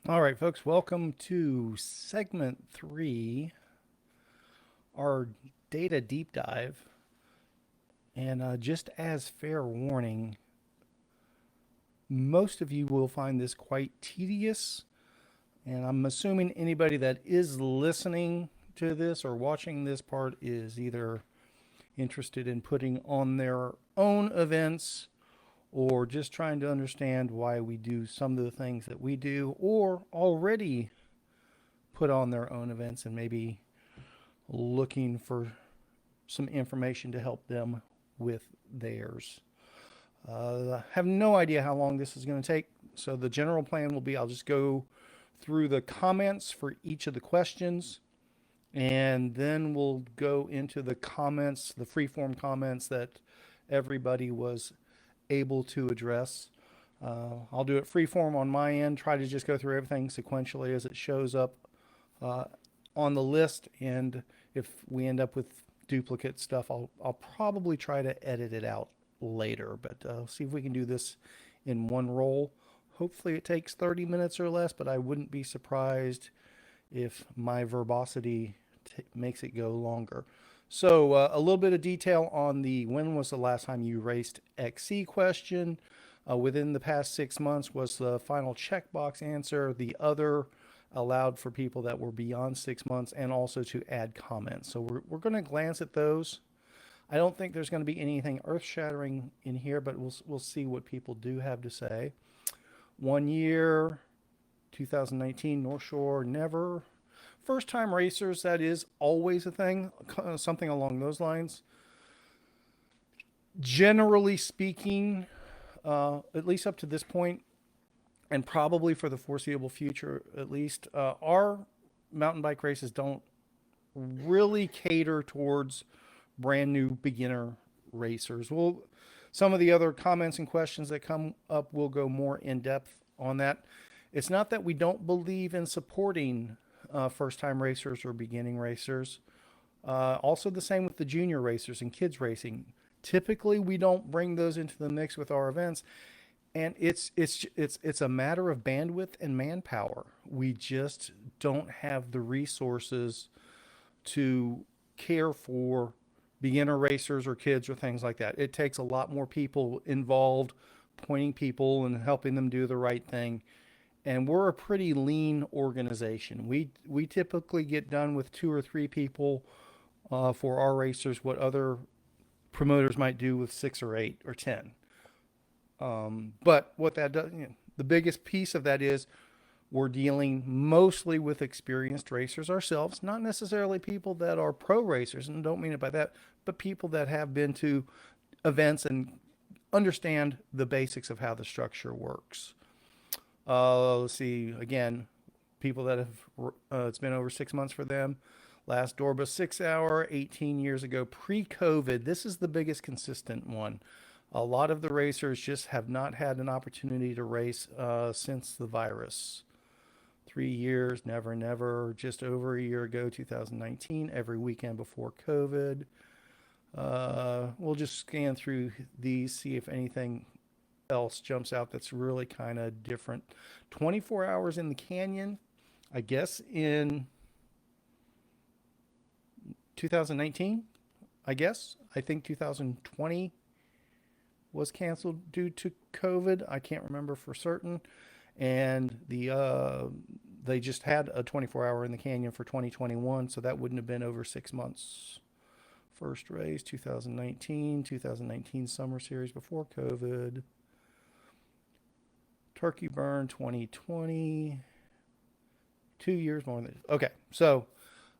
All right, folks, welcome to segment three, our data deep dive. And just as fair warning, most of you will find this quite tedious. And I'm assuming anybody that is listening to this or watching this part is either interested in putting on their own events or just trying to understand why we do some of the things that we do, or already put on their own events and maybe looking for some information to help them with theirs. I have no idea how long this is going to take. So the general plan will be I'll just go through the comments for each of the questions, and then we'll go into the comments, the free-form comments that everybody was able to address. I'll do it free-form on my end, try to just go through everything sequentially as it shows up uh, on the list. And if we end up with duplicate stuff, I'll probably try to edit it out later. But see if we can do this in one roll. Hopefully, it takes 30 minutes or less, but I wouldn't be surprised if my verbosity makes it go longer. So, a little bit of detail on the when was the last time you raced XC question. Within the past 6 months was the final checkbox answer. The other allowed for people that were beyond 6 months and also to add comments. So, we're going to glance at those. I don't think there's going to be anything earth shattering in here, but we'll see what people do have to say. 1 year, 2019, North Shore, never. First time racers, that is always a thing, something along those lines. Generally speaking, at least up to this point, and probably for the foreseeable future at least, our mountain bike races don't really cater towards brand new beginner racers. Some of the other comments and questions that come up will go more in depth on that. It's not that we don't believe in supporting first time racers or beginning racers. Also, the same with the junior racers and kids racing. Typically, we don't bring those into the mix with our events, and it's a matter of bandwidth and manpower. We just don't have the resources to care for beginner racers or kids or things like that. It takes a lot more people involved, pointing people and helping them do the right thing. And we're a pretty lean organization. We typically get done with two or three people for our racers what other promoters might do with 6 or 8 or 10. But what that does, the biggest piece of that is we're dealing mostly with experienced racers ourselves, not necessarily people that are pro racers, and don't mean it by that, but people that have been to events and understand the basics of how the structure works. Let's see, again, people that have, it's been over 6 months for them. Last Dorba 6 hour, 18 years ago, pre COVID. This is the biggest consistent one. A lot of the racers just have not had an opportunity to race since the virus. 3 years, never, never. Just over a year ago, 2019, every weekend before COVID. We'll just scan through these, see if anything else jumps out that's really kind of different. 24 hours in the canyon, I guess in 2019, I guess. I think 2020 was canceled due to COVID. I can't remember for certain. And they just had a 24-hour in the canyon for 2021, so that wouldn't have been over 6 months. First race 2019 summer series before COVID. Turkey burn 2020. 2 years more than okay. So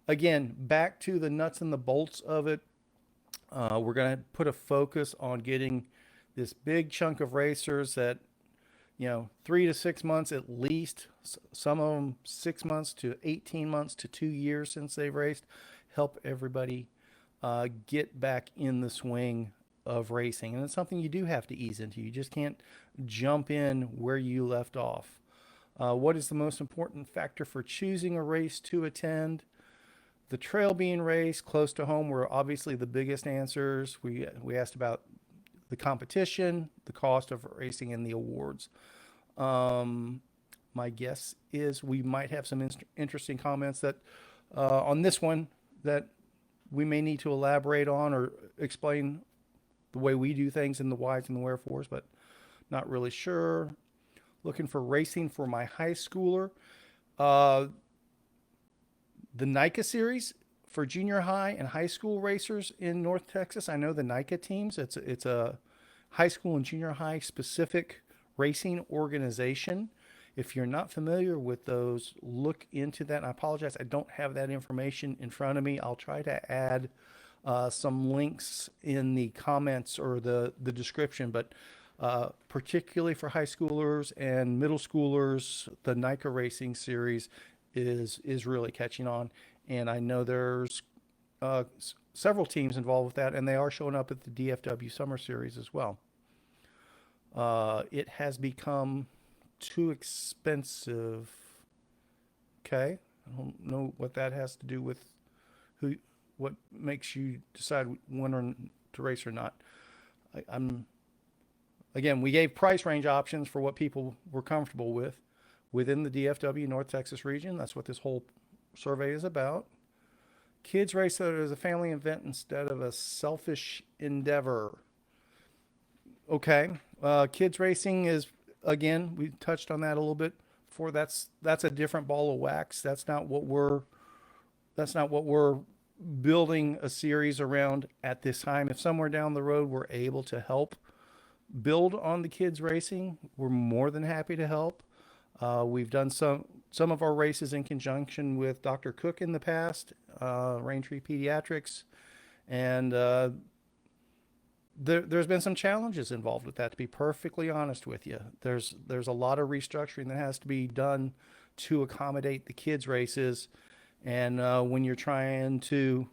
again, back to the nuts and the bolts of it. We're going to put a focus on getting this big chunk of racers that 3 to 6 months at least. Some of them 6 months to 18 months to 2 years since they've raced. Help everybody get back in the swing of racing, and it's something you do have to ease into. You just can't jump in where you left off. What is the most important factor for choosing a race to attend? The trail being raced close to home were obviously the biggest answers. We asked about the competition, the cost of racing, and the awards. Um, My guess is we might have some interesting comments that on this one that we may need to elaborate on or explain the way we do things in the whys and the wherefores, but not really sure. Looking for racing for my high schooler. Uh, the NICA series for junior high and high school racers in North Texas. I know the NICA teams. It's a high school and junior high specific racing organization. If you're not familiar with those, look into that. And I apologize, I don't have that information in front of me. I'll try to add some links in the comments or the description, but particularly for high schoolers and middle schoolers, the NICA Racing Series is really catching on. And I know there's several teams involved with that, and they are showing up at the DFW Summer Series as well. It has become too expensive. Okay, I don't know what that has to do with what makes you decide when to race or not. I'm again, we gave price range options for what people were comfortable with within the DFW North Texas region. That's what this whole survey is about. Kids race as a family event instead of a selfish endeavor. Okay, kids racing is, again, we touched on that a little bit before. That's a different ball of wax. That's not what we're building a series around at this time. If somewhere down the road we're able to help build on the kids racing, we're more than happy to help. We've done some of our races in conjunction with Dr. Cook in the past, Raintree Pediatrics, and there's been some challenges involved with that, to be perfectly honest with you. There's a lot of restructuring that has to be done to accommodate the kids races, and when you're trying to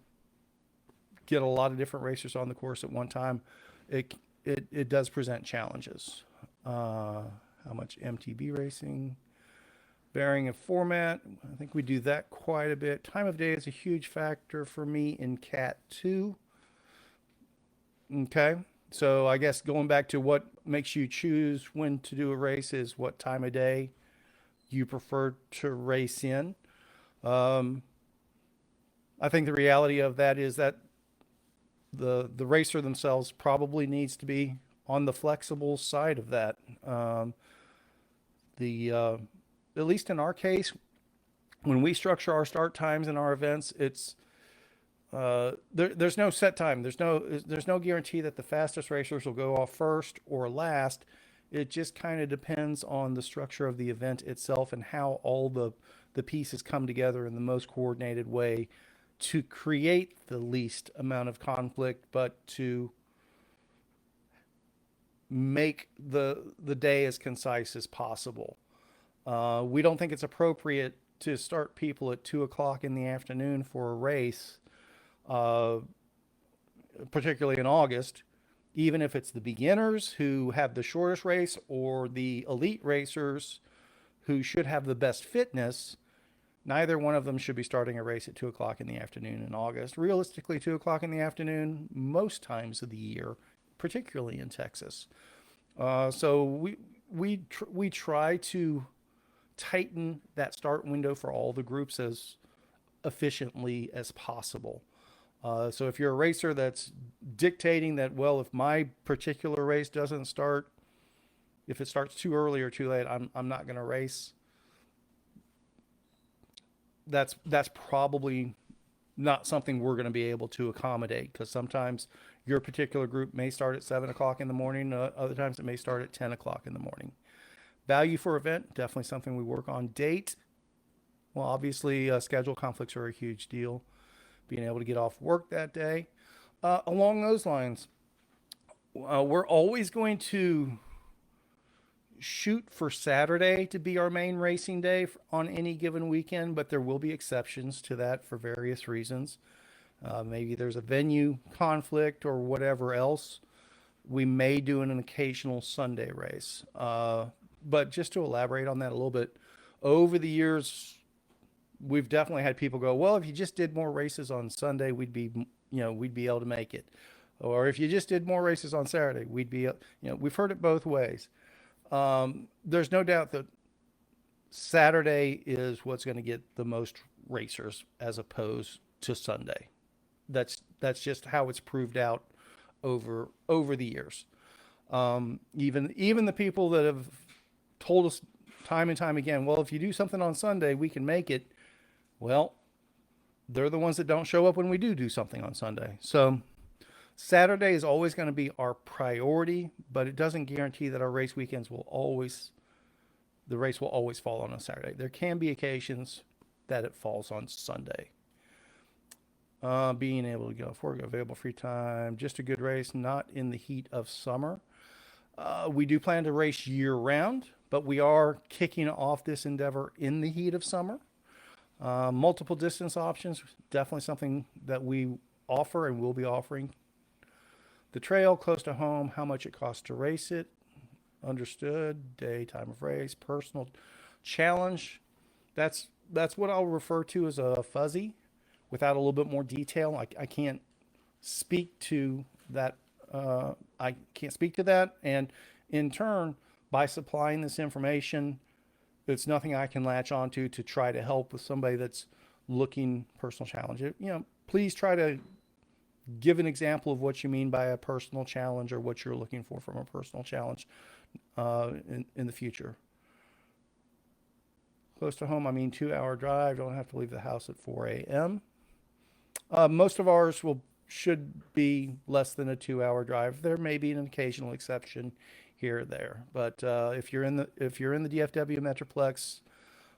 get a lot of different racers on the course at one time, it does present challenges. How much MTB racing? Varying of format. I think we do that quite a bit. Time of day is a huge factor for me in Cat 2. Okay, so I guess going back to what makes you choose when to do a race is what time of day you prefer to race in. I think the reality of that is that the racer themselves probably needs to be on the flexible side of that. At least in our case, when we structure our start times in our events, it's there's no set time. There's no guarantee that the fastest racers will go off first or last. It just kind of depends on the structure of the event itself and how all the pieces come together in the most coordinated way to create the least amount of conflict, but to make the day as concise as possible. We don't think it's appropriate to start people at 2 o'clock in the afternoon for a race, particularly in August, even if it's the beginners who have the shortest race or the elite racers who should have the best fitness. Neither one of them should be starting a race at 2 o'clock in the afternoon in August. Realistically, 2 o'clock in the afternoon, most times of the year, particularly in Texas. So we try to tighten that start window for all the groups as efficiently as possible. So if you're a racer that's dictating that, well, if my particular race doesn't start, if it starts too early or too late, I'm not going to race. That's probably not something we're going to be able to accommodate, because sometimes your particular group may start at 7 o'clock in the morning. Other times it may start at 10 o'clock in the morning. Value for event, definitely something we work on. Date, well, obviously schedule conflicts are a huge deal. Being able to get off work that day. Along those lines, we're always going to shoot for Saturday to be our main racing day on any given weekend, but there will be exceptions to that for various reasons. Maybe there's a venue conflict or whatever else. We may do an occasional Sunday race. But just to elaborate on that a little bit, over the years, we've definitely had people go, well, if you just did more races on Sunday, we'd be able to make it. Or if you just did more races on Saturday, we'd be, we've heard it both ways. There's no doubt that Saturday is what's going to get the most racers as opposed to Sunday. That's just how it's proved out over the years. Even the people that have told us time and time again, well, if you do something on Sunday, we can make it. Well, they're the ones that don't show up when we do something on Sunday. So Saturday is always going to be our priority, but it doesn't guarantee that our race weekends will always, the race will always fall on a Saturday. There can be occasions that it falls on Sunday. Being able to go forward, available free time, just a good race, not in the heat of summer. We do plan to race year round, but we are kicking off this endeavor in the heat of summer. Multiple distance options, definitely something that we offer and will be offering. The trail close to home, how much it costs to race it, understood. Day, time of race, personal challenge. That's what I'll refer to as a fuzzy, without a little bit more detail. I can't speak to that. I can't speak to that, and in turn, by supplying this information, it's nothing I can latch onto to try to help with somebody that's looking personal challenge. Please try to give an example of what you mean by a personal challenge or what you're looking for from a personal challenge in the future. Close to home, I mean 2-hour drive. Don't have to leave the house at 4 a.m. Most of ours should be less than a 2-hour drive. There may be an occasional exception here or there, but if you're in the DFW Metroplex,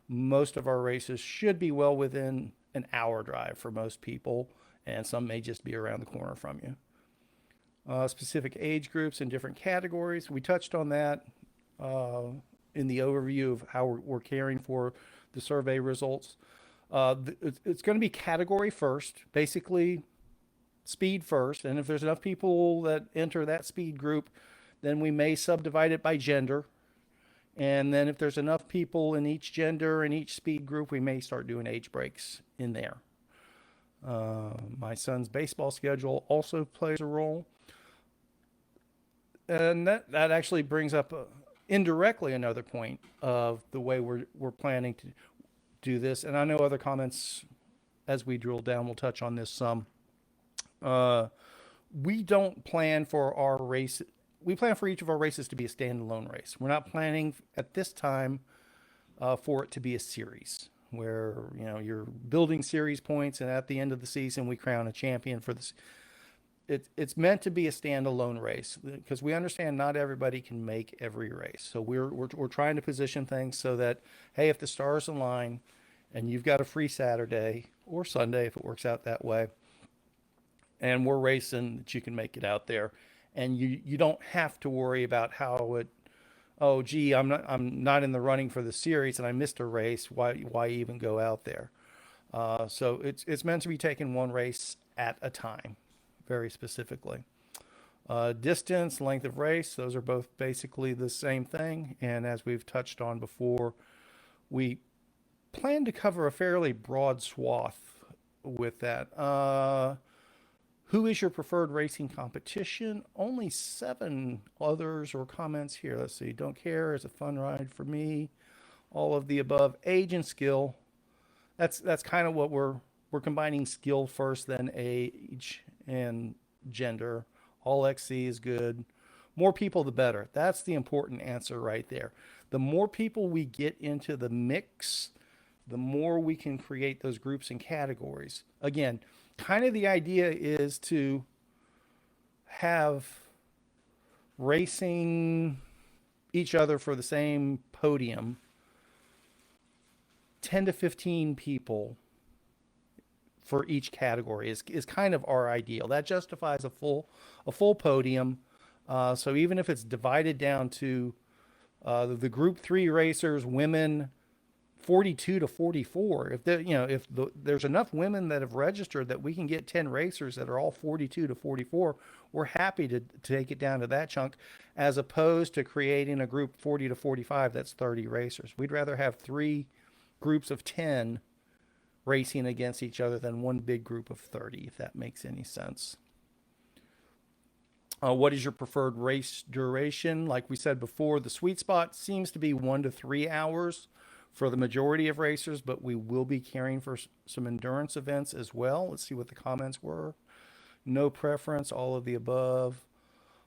most of our races should be well within an hour drive for most people, and some may just be around the corner from you. Specific age groups and different categories. We touched on that in the overview of how we're caring for the survey results. It's going to be category first, basically speed first. And if there's enough people that enter that speed group, then we may subdivide it by gender. And then if there's enough people in each gender and each speed group, we may start doing age breaks in there. My son's baseball schedule also plays a role. And that actually brings up indirectly another point of the way we're planning to do this. And I know other comments as we drill down will touch on this some. We don't plan for our race. We plan for each of our races to be a standalone race. We're not planning at this time for it to be a series where you're building series points, and at the end of the season we crown a champion for this. It's meant to be a standalone race because we understand not everybody can make every race. So we're trying to position things so that, hey, if the stars align and you've got a free Saturday or Sunday if it works out that way, and we're racing, that you can make it out there, and you don't have to worry about how it. Oh, gee, I'm not in the running for the series and I missed a race. Why even go out there? So it's meant to be taken one race at a time, very specifically. Distance, length of race, those are both basically the same thing. And as we've touched on before, we plan to cover a fairly broad swath with that. Who is your preferred racing competition? Only 7 others or comments here. Let's see. Don't care. It's a fun ride for me. All of the above. Age and skill. That's kind of what we're combining skill first, then age and gender. All XC is good. More people, the better. That's the important answer right there. The more people we get into the mix, the more we can create those groups and categories. Again, kind of the idea is to have racing each other for the same podium, 10 to 15 people for each category is kind of our ideal. That justifies a full podium. So even if it's divided down to the group 3 racers, women, 42 to 44. If there's enough women that have registered that we can get 10 racers that are all 42 to 44, we're happy to take it down to that chunk, as opposed to creating a group 40 to 45 that's 30 racers. We'd rather have 3 groups of 10 racing against each other than one big group of 30, if that makes any sense. What is your preferred race duration? Like we said before, the sweet spot seems to be 1 to 3 hours for the majority of racers, but we will be carrying for some endurance events as well. Let's see what the comments were. No preference, all of the above.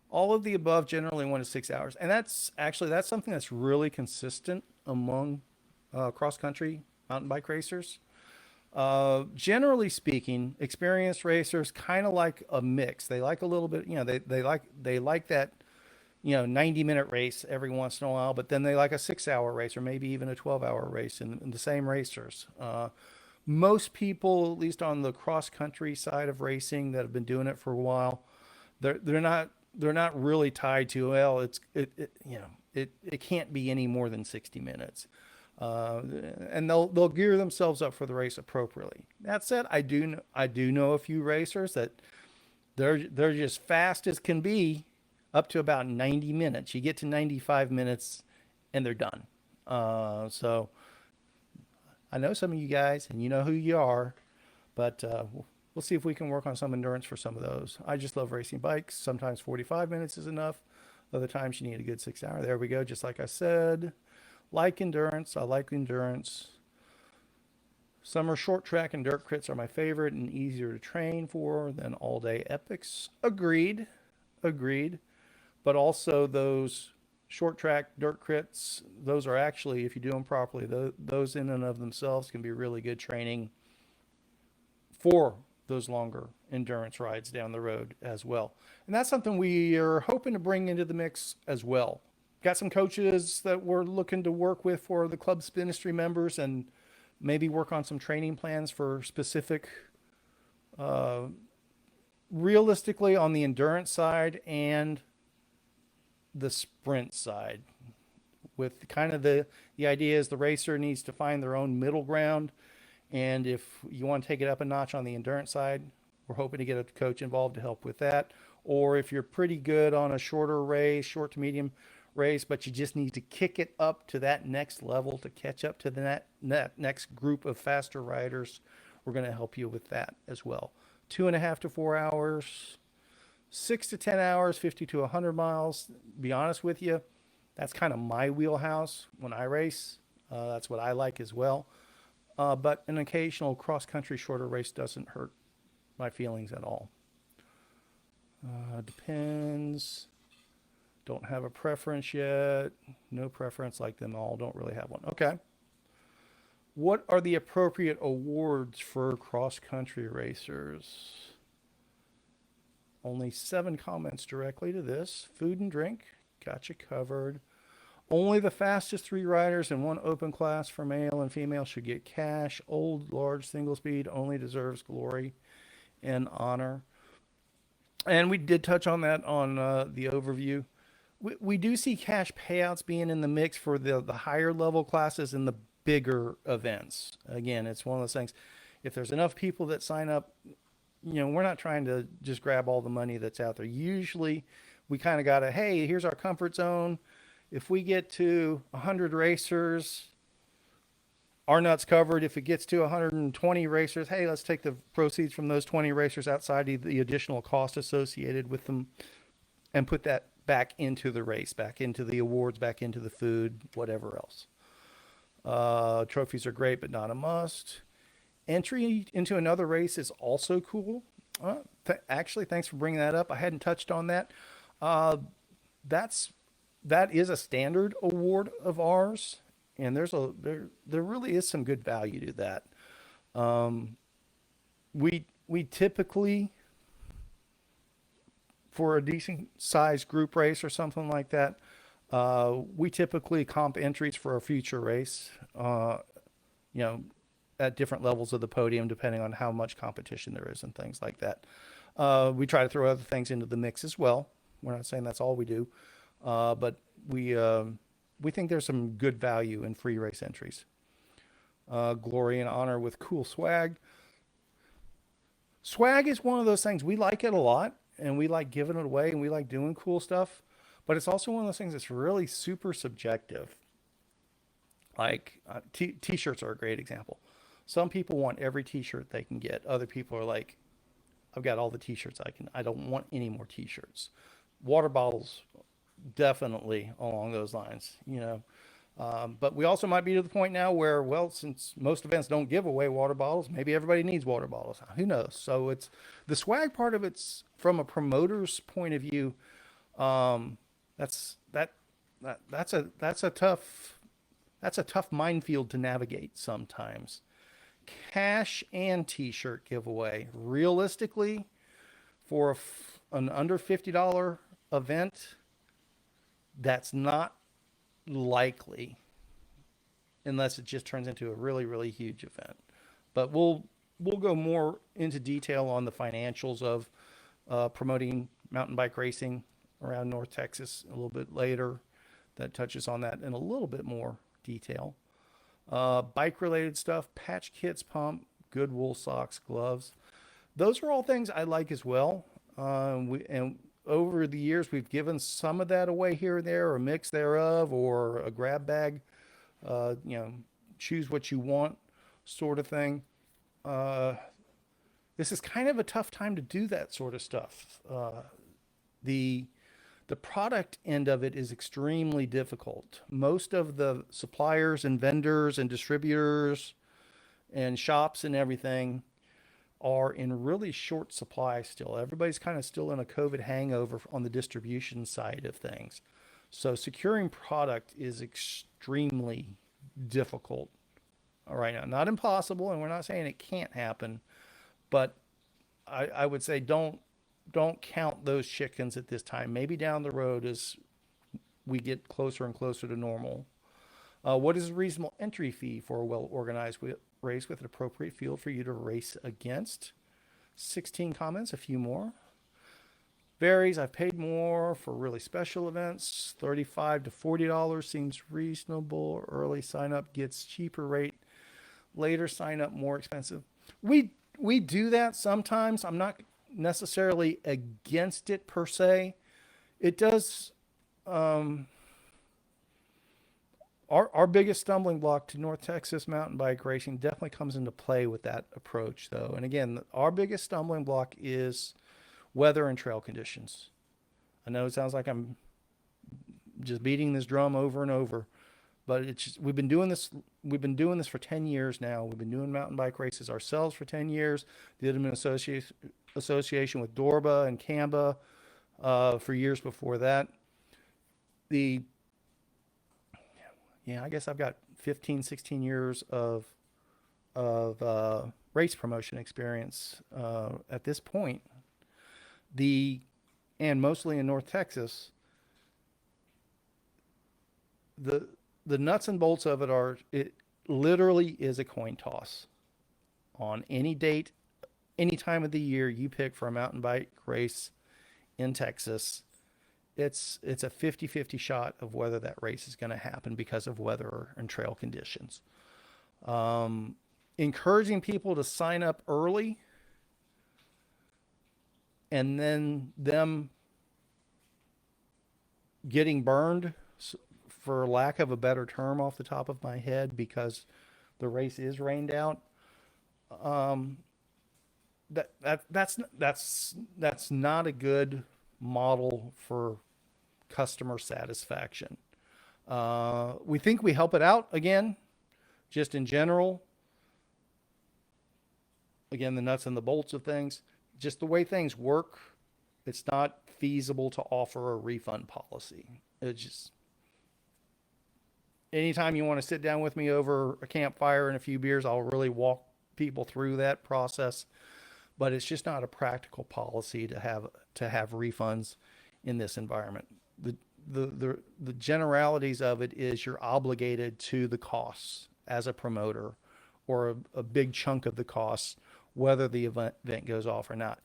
All of the above, generally 1 to 6 hours. And that's something that's really consistent among cross country mountain bike racers. Generally speaking, experienced racers kind of like a mix. They like a little bit, they like that, 90-minute race every once in a while, but then they like a 6-hour race or maybe even a 12-hour race in the same racers. Most people, at least on the cross country side of racing that have been doing it for a while, they're not really tied to, well, it can't be any more than 60 minutes. And they'll gear themselves up for the race appropriately. That said, I do know a few racers that they're just fast as can be up to about 90 minutes. You get to 95 minutes and they're done. So I know some of you guys and you know who you are, but we'll see if we can work on some endurance for some of those. I just love racing bikes. Sometimes 45 minutes is enough. Other times you need a good 6 hour. There we go. Just like I said. Like endurance. I like endurance. Summer short track and dirt crits are my favorite and easier to train for than all day epics. Agreed. But also those short track dirt crits, those are actually, if you do them properly, those in and of themselves can be really good training for those longer endurance rides down the road as well. And that's something we are hoping to bring into the mix as well. Got some coaches that we're looking to work with for the Club Spinistry members and maybe work on some training plans for specific, realistically on the endurance side and the sprint side. With kind of the idea is the racer needs to find their own middle ground. And if you want to take it up a notch on the endurance side, we're hoping to get a coach involved to help with that. Or if you're pretty good on a shorter race, short to medium race, but you just need to kick it up to that next level to catch up to the next group of faster riders, we're going to help you with that as well. 2.5 to 4 hours, 6 to 10 hours, 50 to 100 miles. Be honest with you, that's kind of my wheelhouse when I race. That's what I like as well. But an occasional cross-country shorter race doesn't hurt my feelings at all. Depends. Don't have a preference yet. No preference, like them all. Don't really have one. Okay. What are the appropriate awards for cross-country racers? Only 7 comments directly to this. Food and drink. Got you covered. Only the fastest 3 riders in one open class for male and female should get cash. Old, large, single speed only deserves glory and honor. And we did touch on that on the overview. We do see cash payouts being in the mix for the higher level classes and the bigger events. Again, it's one of those things. If there's enough people that sign up, we're not trying to just grab all the money that's out there. Usually we kind of got to, hey, here's our comfort zone. If we get to 100 racers, our nuts covered. If it gets to 120 racers, hey, let's take the proceeds from those 20 racers outside the additional cost associated with them and put that back into the race, back into the awards, back into the food, whatever else. Trophies are great, but not a must. Entry into another race is also cool. Actually, thanks for bringing that up. I hadn't touched on that. That is a standard award of ours, and there really is some good value to that. We typically, for a decent sized group race or something like that, we typically comp entries for a future race, at different levels of the podium, depending on how much competition there is and things like that. We try to throw other things into the mix as well. We're not saying that's all we do, but we think there's some good value in free race entries. Glory and honor with cool swag. Swag is one of those things. We like it a lot, and we like giving it away, and we like doing cool stuff. But it's also one of those things that's really super subjective. Like t-shirts are a great example. Some people want every t-shirt they can get. Other people are like, I've got all the t-shirts I don't want any more t-shirts. Water bottles, definitely along those lines. But we also might be to the point now where, well, since most events don't give away water bottles, maybe everybody needs water bottles. Who knows? So it's the swag part of it's from a promoter's point of view. Um, that's that, that's a tough minefield to navigate sometimes. Cash and T-shirt giveaway. Realistically, for an under $50 event, that's not likely unless it just turns into a really, really huge event. But we'll go more into detail on the financials of promoting mountain bike racing around North Texas a little bit later. That touches on that in a little bit more detail. Bike related stuff, patch kits, pump, good wool socks, gloves. Those are all things I like as well. And over the years, we've given some of that away here and there, or a mix thereof, or a grab bag, you know, choose what you want sort of thing. Uh, this is kind of a tough time to do that sort of stuff. The the product end of it is extremely difficult. Most of the suppliers and vendors and distributors and shops and everything are in really short supply still. Everybody's kind of still in a COVID hangover on the distribution side of things. So securing product is extremely difficult right now. Not impossible, and we're not saying it can't happen, but I would say don't count those chickens at this time. Maybe down the road as we get closer and closer to normal. What is a reasonable entry fee for a well organized race with an appropriate field for you to race against? 16 comments, a few more. Varies. I've paid more for really special events. $35 to $40 seems reasonable. Early sign up gets cheaper rate. Later sign up more expensive. We do that sometimes. I'm not necessarily against it per se. It does. Our biggest stumbling block to North Texas mountain bike racing definitely comes into play with that approach, though. And again, our biggest stumbling block is weather and trail conditions. I know it sounds like I'm just beating this drum over and over, but it's just, we've been doing this. We've been doing this for 10 years now. We've been doing mountain bike races ourselves for 10 years. Did them in association with Dorba and Camba for years before that. The I guess I've got 15, 16 years of race promotion experience at this point. And mostly in North Texas. The nuts and bolts of it literally is a coin toss. On any date, any time of the year you pick for a mountain bike race in Texas, it's a 50-50 shot of whether that race is going to happen because of weather and trail conditions. Encouraging people to sign up early and then them getting burned, for lack of a better term off the top of my head, because the race is rained out. That's not a good model for customer satisfaction. We think we help it out again, just in general. Again, the nuts and the bolts of things, just the way things work, it's not feasible to offer a refund policy. It's just, anytime you want to sit down with me over a campfire and a few beers, I'll really walk people through that process. But it's just not a practical policy to have refunds in this environment. The generalities of it is you're obligated to the costs as a promoter, or a big chunk of the costs, whether the event goes off or not.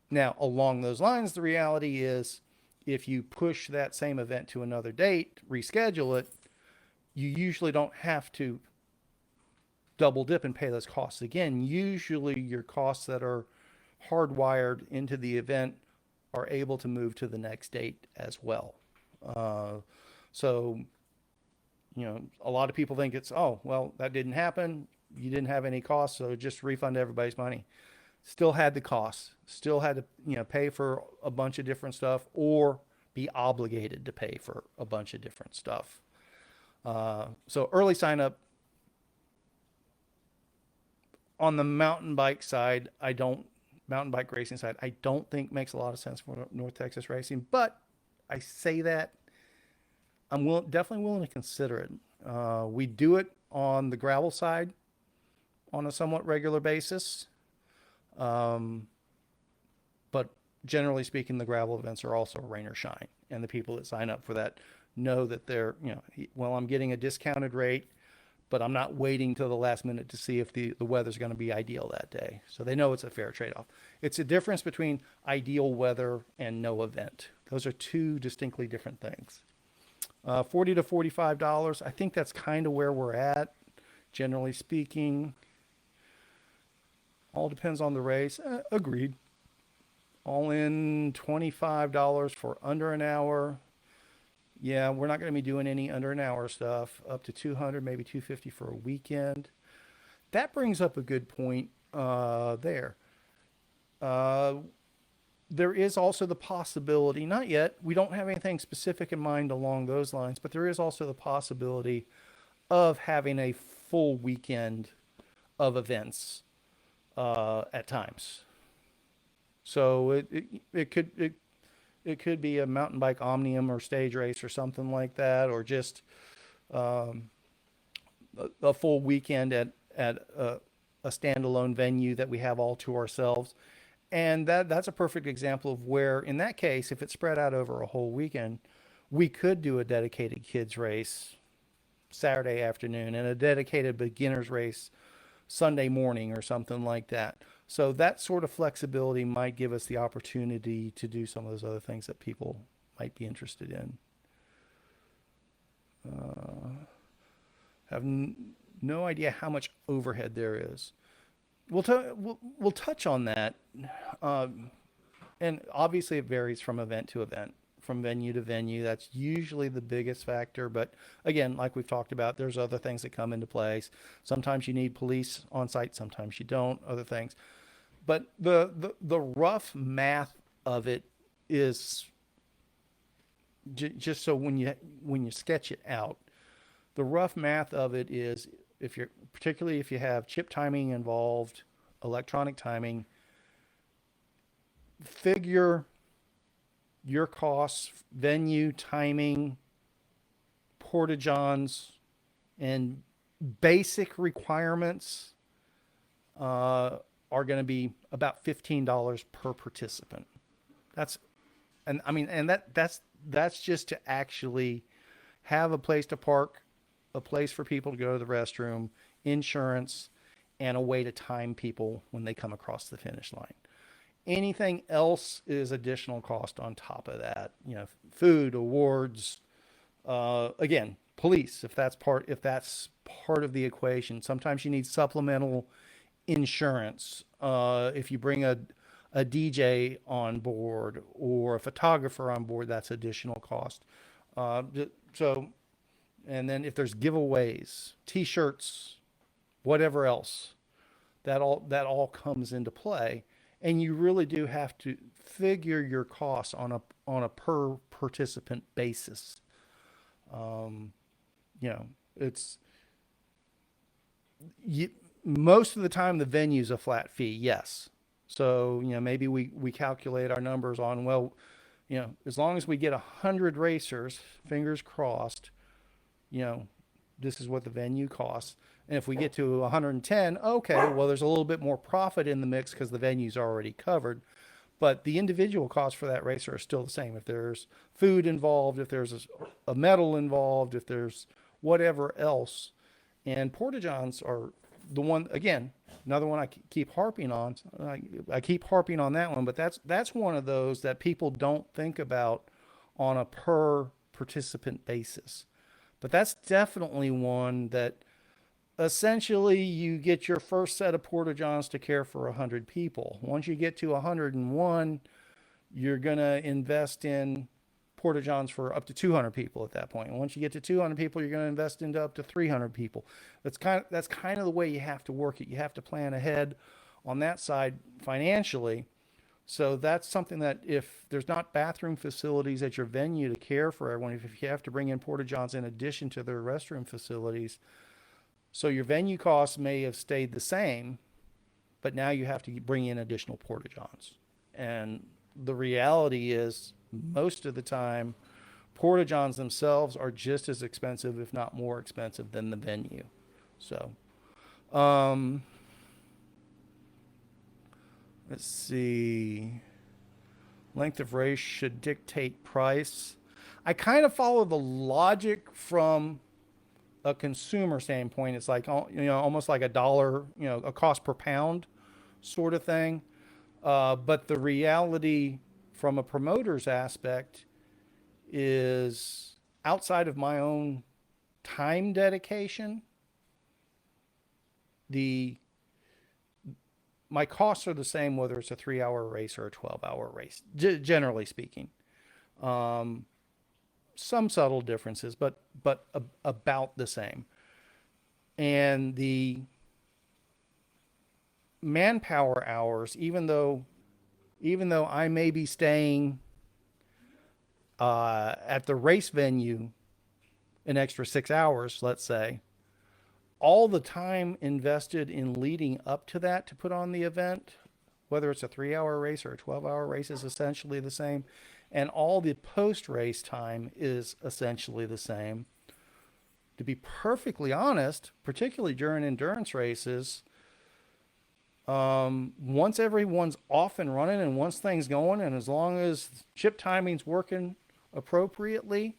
Now, along those lines, the reality is if you push that same event to another date, reschedule it, you usually don't have to double dip and pay those costs again. Usually your costs that are hardwired into the event are able to move to the next date as well. So, a lot of people think it's, oh, well, that didn't happen. You didn't have any costs, so just refund everybody's money. Still had the costs, still had to, pay for a bunch of different stuff, or be obligated to pay for a bunch of different stuff. So early sign up on the mountain bike racing side, I don't think makes a lot of sense for North Texas racing. But I say that definitely willing to consider it. We do it on the gravel side on a somewhat regular basis. Um, but generally speaking, the gravel events are also rain or shine. And the people that sign up for that know that well, I'm getting a discounted rate, but I'm not waiting till the last minute to see if the weather's going to be ideal that day. So they know it's a fair trade-off. It's a difference between ideal weather and no event. Those are two distinctly different things. $40 to $45. I think that's kind of where we're at, generally speaking. All depends on the race. Agreed. All in $25 for under an hour. Yeah, we're not going to be doing any under an hour stuff. Up to 200, maybe 250 for a weekend. That brings up a good point there. There is also the possibility, not yet, we don't have anything specific in mind along those lines, but there is also the possibility of having a full weekend of events at times. So it could be a mountain bike omnium or stage race or something like that, or just a full weekend at a standalone venue that we have all to ourselves. And that's a perfect example of where, in that case, if it's spread out over a whole weekend, we could do a dedicated kids race Saturday afternoon and a dedicated beginners race Sunday morning or something like that. So that sort of flexibility might give us the opportunity to do some of those other things that people might be interested in. Have no idea how much overhead there is. We'll touch on that. And obviously it varies from event to event, from venue to venue. That's usually the biggest factor. But again, like we've talked about, there's other things that come into place. Sometimes you need police on site, sometimes you don't, other things. But the rough math of it is just so when you sketch it out, the rough math of it is, particularly if you have chip timing involved, electronic timing, figure your costs, venue, timing, porta-johns, and basic requirements are going to be about $15 per participant. That's just to actually have a place to park, a place for people to go to the restroom, insurance, and a way to time people when they come across the finish line. Anything else is additional cost on top of that. Food, awards, again, police, if that's part of the equation. Sometimes you need supplemental insurance. If you bring a DJ on board or a photographer on board, that's additional cost. And then if there's giveaways, t-shirts, whatever else, that all comes into play. And you really do have to figure your costs on a per participant basis. Most of the time the venue's a flat fee, yes. So maybe we calculate our numbers on, well, as long as we get 100 racers, fingers crossed, this is what the venue costs. And if we get to 110, okay, well, there's a little bit more profit in the mix because the venue's already covered. But the individual costs for that racer are still the same. If there's food involved, if there's a medal involved, if there's whatever else. And porta-johns are the one, again, another one I keep harping on. I keep harping on that one, but that's one of those that people don't think about on a per participant basis. But that's definitely one that essentially you get your first set of porta-johns to care for 100 people. Once you get to 101, you're going to invest in porta-johns for up to 200 people at that point. And once you get to 200 people, you're going to invest into up to 300 people. That's kind of the way you have to work it. You have to plan ahead on that side financially. So that's something that if there's not bathroom facilities at your venue to care for everyone, if you have to bring in porta johns in addition to their restroom facilities, so your venue costs may have stayed the same, but now you have to bring in additional porta johns. And the reality is, most of the time, porta johns themselves are just as expensive, if not more expensive, than the venue. So, um, let's see. Length of race should dictate price. I kind of follow the logic from a consumer standpoint. It's like, almost like a dollar, a cost per pound sort of thing. But the reality from a promoter's aspect is, outside of my own time dedication, the my costs are the same whether it's a 3-hour race or a 12-hour race, generally speaking. Some subtle differences, but about the same. And the manpower hours, even though I may be staying at the race venue an extra 6 hours, let's say, all the time invested in leading up to that to put on the event, whether it's a 3-hour race or a 12-hour race, is essentially the same. And all the post-race time is essentially the same. To be perfectly honest, particularly during endurance races, once everyone's off and running and once things going, and as long as chip timing's working appropriately,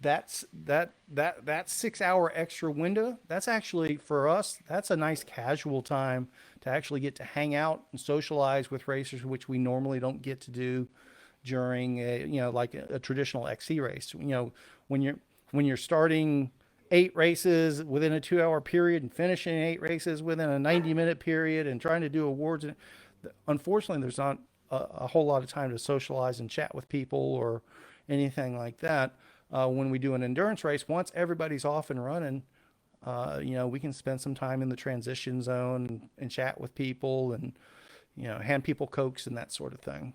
that 6-hour extra window, that's actually, for us, that's a nice casual time to actually get to hang out and socialize with racers, which we normally don't get to do during like a traditional XC race. When you're starting 8 races within a 2-hour period and finishing 8 races within a 90-minute period and trying to do awards, unfortunately there's not a whole lot of time to socialize and chat with people or anything like that. When we do an endurance race, once everybody's off and running, we can spend some time in the transition zone and chat with people and, hand people Cokes and that sort of thing.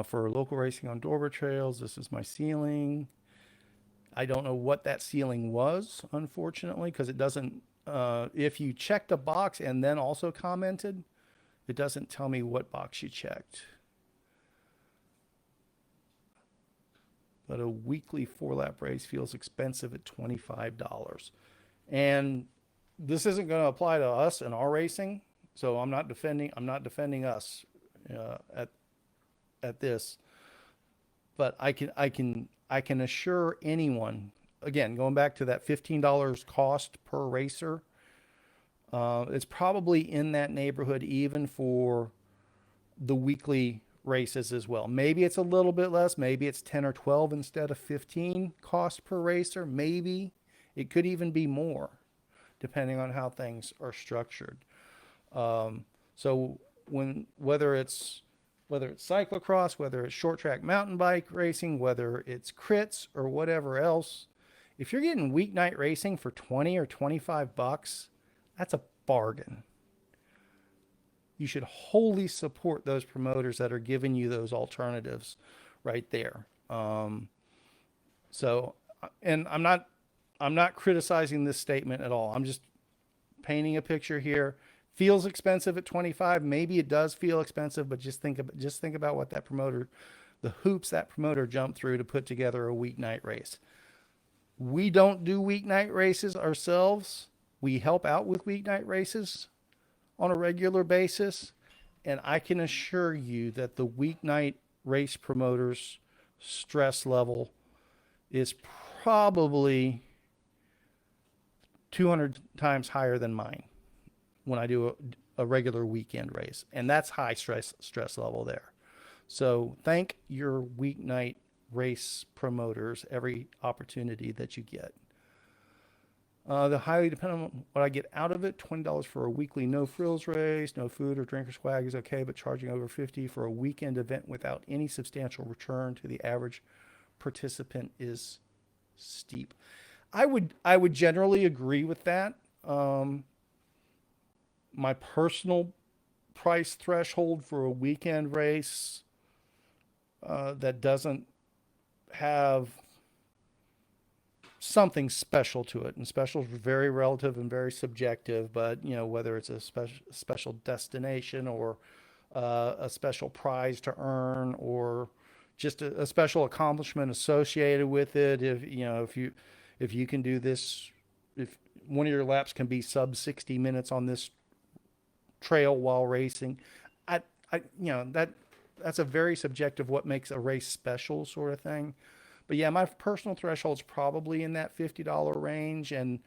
For local racing on Dover trails, this is my ceiling. I don't know what that ceiling was, unfortunately, because it doesn't, if you checked a box and then also commented, it doesn't tell me what box you checked. But a weekly 4-lap race feels expensive at $25. And this isn't going to apply to us and our racing, so I'm not defending us at this. But I can assure anyone, again, going back to that $15 cost per racer, it's probably in that neighborhood even for the weekly races as well. Maybe it's a little bit less. Maybe it's 10 or 12 instead of 15 cost per racer. Maybe it could even be more, depending on how things are structured. So whether it's cyclocross, whether it's short track mountain bike racing, whether it's crits or whatever else, if you're getting weeknight racing for 20 or 25 bucks, that's a bargain. You should wholly support those promoters that are giving you those alternatives right there. So, and I'm not criticizing this statement at all. I'm just painting a picture here. Feels expensive at 25. Maybe it does feel expensive, but just think about what that promoter, the hoops that promoter jumped through to put together a weeknight race. We don't do weeknight races ourselves. We help out with weeknight races on a regular basis, and I can assure you that the weeknight race promoters' stress level is probably 200 times higher than mine when I do a regular weekend race, and that's high stress level there. So thank your weeknight race promoters every opportunity that you get. The highly dependent on what I get out of it. $20 for a weekly no frills race, no food or drink or swag is okay, but charging over $50 for a weekend event without any substantial return to the average participant is steep. I would generally agree with that. my personal price threshold for a weekend race that doesn't have something special to it, and special is very relative and very subjective, but whether it's a special destination or a special prize to earn or just a special accomplishment associated with it, if you can do this, if one of your laps can be sub 60 minutes on this trail while racing, I, that's a very subjective what makes a race special sort of thing. But yeah, my personal threshold's probably in that $50 range, and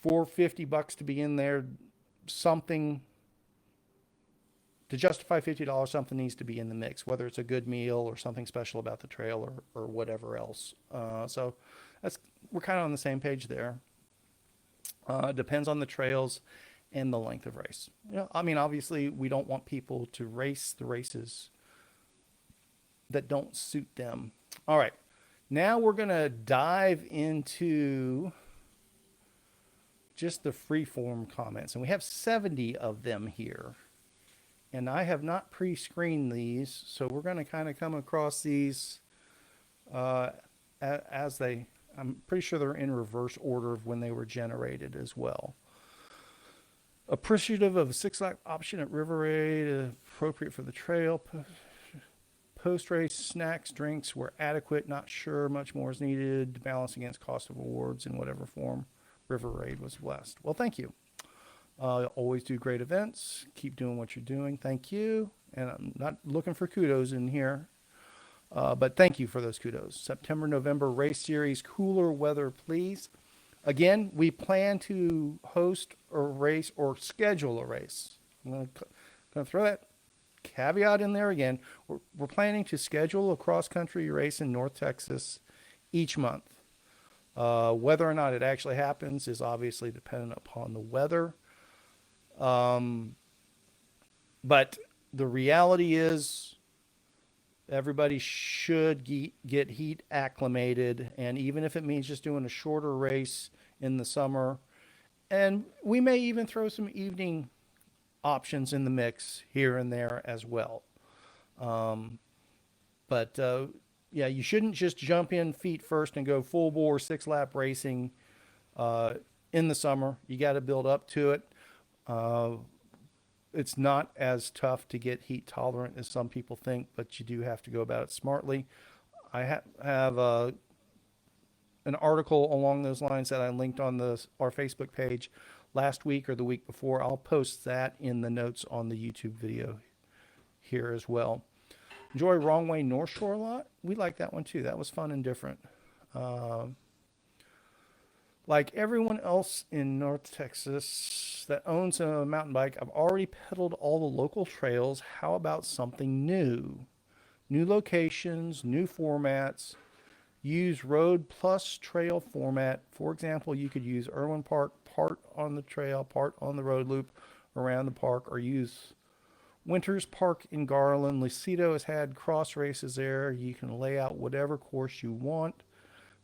for $50 to be in there, something to justify $50, something needs to be in the mix, whether it's a good meal or something special about the trail or whatever else. So we're kind of on the same page there. Depends on the trails and the length of race. I mean, obviously, we don't want people to race the races that don't suit them. All right. Now we're going to dive into just the free-form comments. And we have 70 of them here. And I have not pre-screened these, so we're going to kind of come across these as they, I'm pretty sure they're in reverse order of when they were generated as well. Appreciative of a 6-lap option at River Raid, appropriate for the trail. Post-race snacks, drinks were adequate, not sure much more is needed to balance against cost of awards in whatever form River Raid was blessed. Well, thank you. Always do great events. Keep doing what you're doing. Thank you. And I'm not looking for kudos in here, but thank you for those kudos. September, November race series, cooler weather, please. Again, we plan to host a race or schedule a race. I'm going to throw that caveat in there again. We're planning to schedule a cross-country race in North Texas each month. Whether or not it actually happens is obviously dependent upon the weather. But the reality is everybody should get heat acclimated. And even if it means just doing a shorter race in the summer, and we may even throw some evening options in the mix here and there as well. But yeah, you shouldn't just jump in feet first and go full bore 6-lap racing in the summer. You got to build up to it. It's not as tough to get heat tolerant as some people think, but you do have to go about it smartly. I have an article along those lines that I linked on our Facebook page last week or the week before. I'll post that in the notes on the YouTube video here as well. Enjoy Wrong Way North Shore a lot. We like that one too. That was fun and different. Like everyone else in North Texas that owns a mountain bike, I've already pedaled all the local trails. How about something new? New locations, new formats. Use road plus trail format. For example, you could use Irwin Park, part on the trail, part on the road loop around the park, or use Winters Park in Garland. Lucido has had cross races there. You can lay out whatever course you want.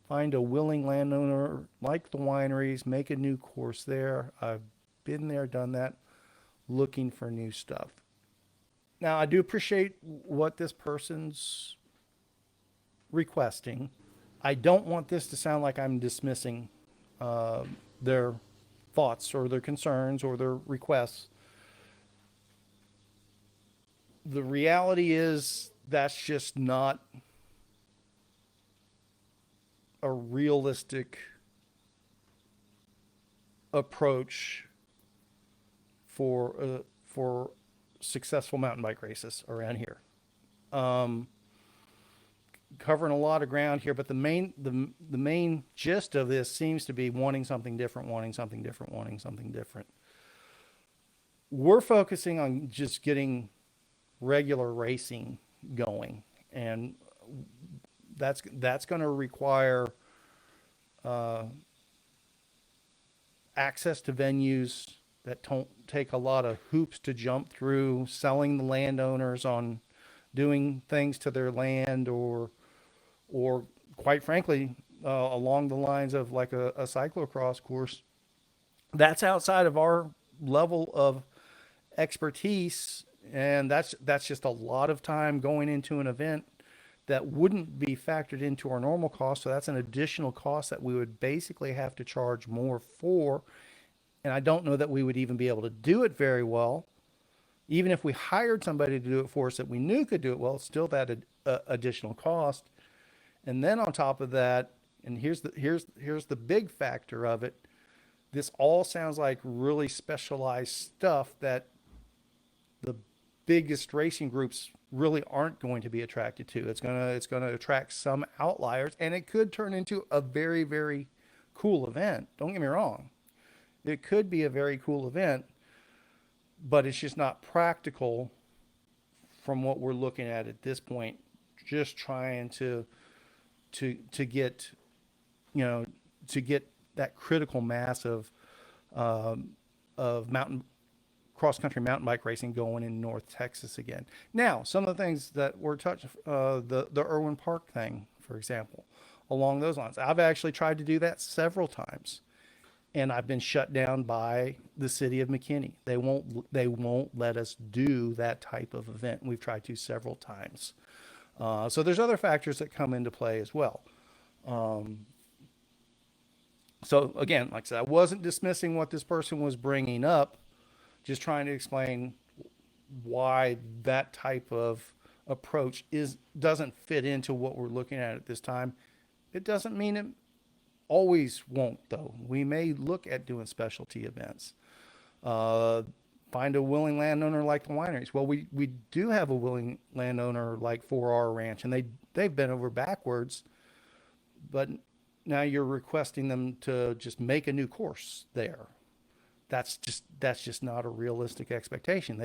Find a willing landowner like the wineries, make a new course there. I've been there, done that, looking for new stuff. Now, I do appreciate what this person's requesting. I don't want this to sound like I'm dismissing their thoughts or their concerns or their requests. The reality is that's just not a realistic approach for successful mountain bike races around here. Covering a lot of ground here, but the main gist of this seems to be wanting something different, wanting something different, wanting something different. We're focusing on just getting regular racing going, and that's going to require access to venues that don't take a lot of hoops to jump through, selling the landowners on doing things to their land, or quite frankly, along the lines of like a cyclocross course. That's outside of our level of expertise, and that's just a lot of time going into an event that wouldn't be factored into our normal cost. So that's an additional cost that we would basically have to charge more for. And I don't know that we would even be able to do it very well. Even if we hired somebody to do it for us that we knew could do it well, still that additional cost. And then on top of that, and here's the big factor of it. This all sounds like really specialized stuff that the biggest racing groups really aren't going to be attracted to. It's gonna attract some outliers, and it could turn into a very, very cool event. Don't get me wrong. It could be a very cool event, but it's just not practical from what we're looking at this point. Just trying to get, to get that critical mass of cross-country mountain bike racing going in North Texas again. Now, some of the things that were touched, the Irwin Park thing, for example, along those lines. I've actually tried to do that several times, and I've been shut down by the city of McKinney. They won't let us do that type of event. We've tried to several times. So there's other factors that come into play as well. So again, like I said, I wasn't dismissing what this person was bringing up, just trying to explain why that type of approach doesn't fit into what we're looking at this time. It doesn't mean it always won't, though. We may look at doing specialty events. Find a willing landowner like the wineries. Well, we do have a willing landowner like 4R Ranch, and they've been over backwards, but now you're requesting them to just make a new course there. That's just not a realistic expectation.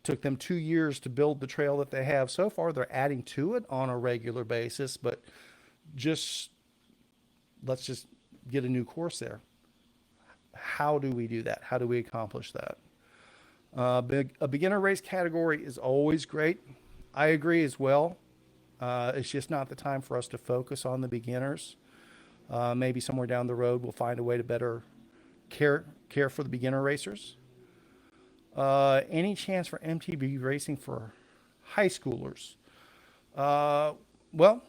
Took them 2 years to build the trail that they have so far. They're adding to it on a regular basis, but let's just get a new course there. How do we do that? How do we accomplish that? A beginner race category is always great. I agree as well. It's just not the time for us to focus on the beginners. Maybe somewhere down the road, we'll find a way to better care for the beginner racers. Any chance for MTB racing for high schoolers? Well,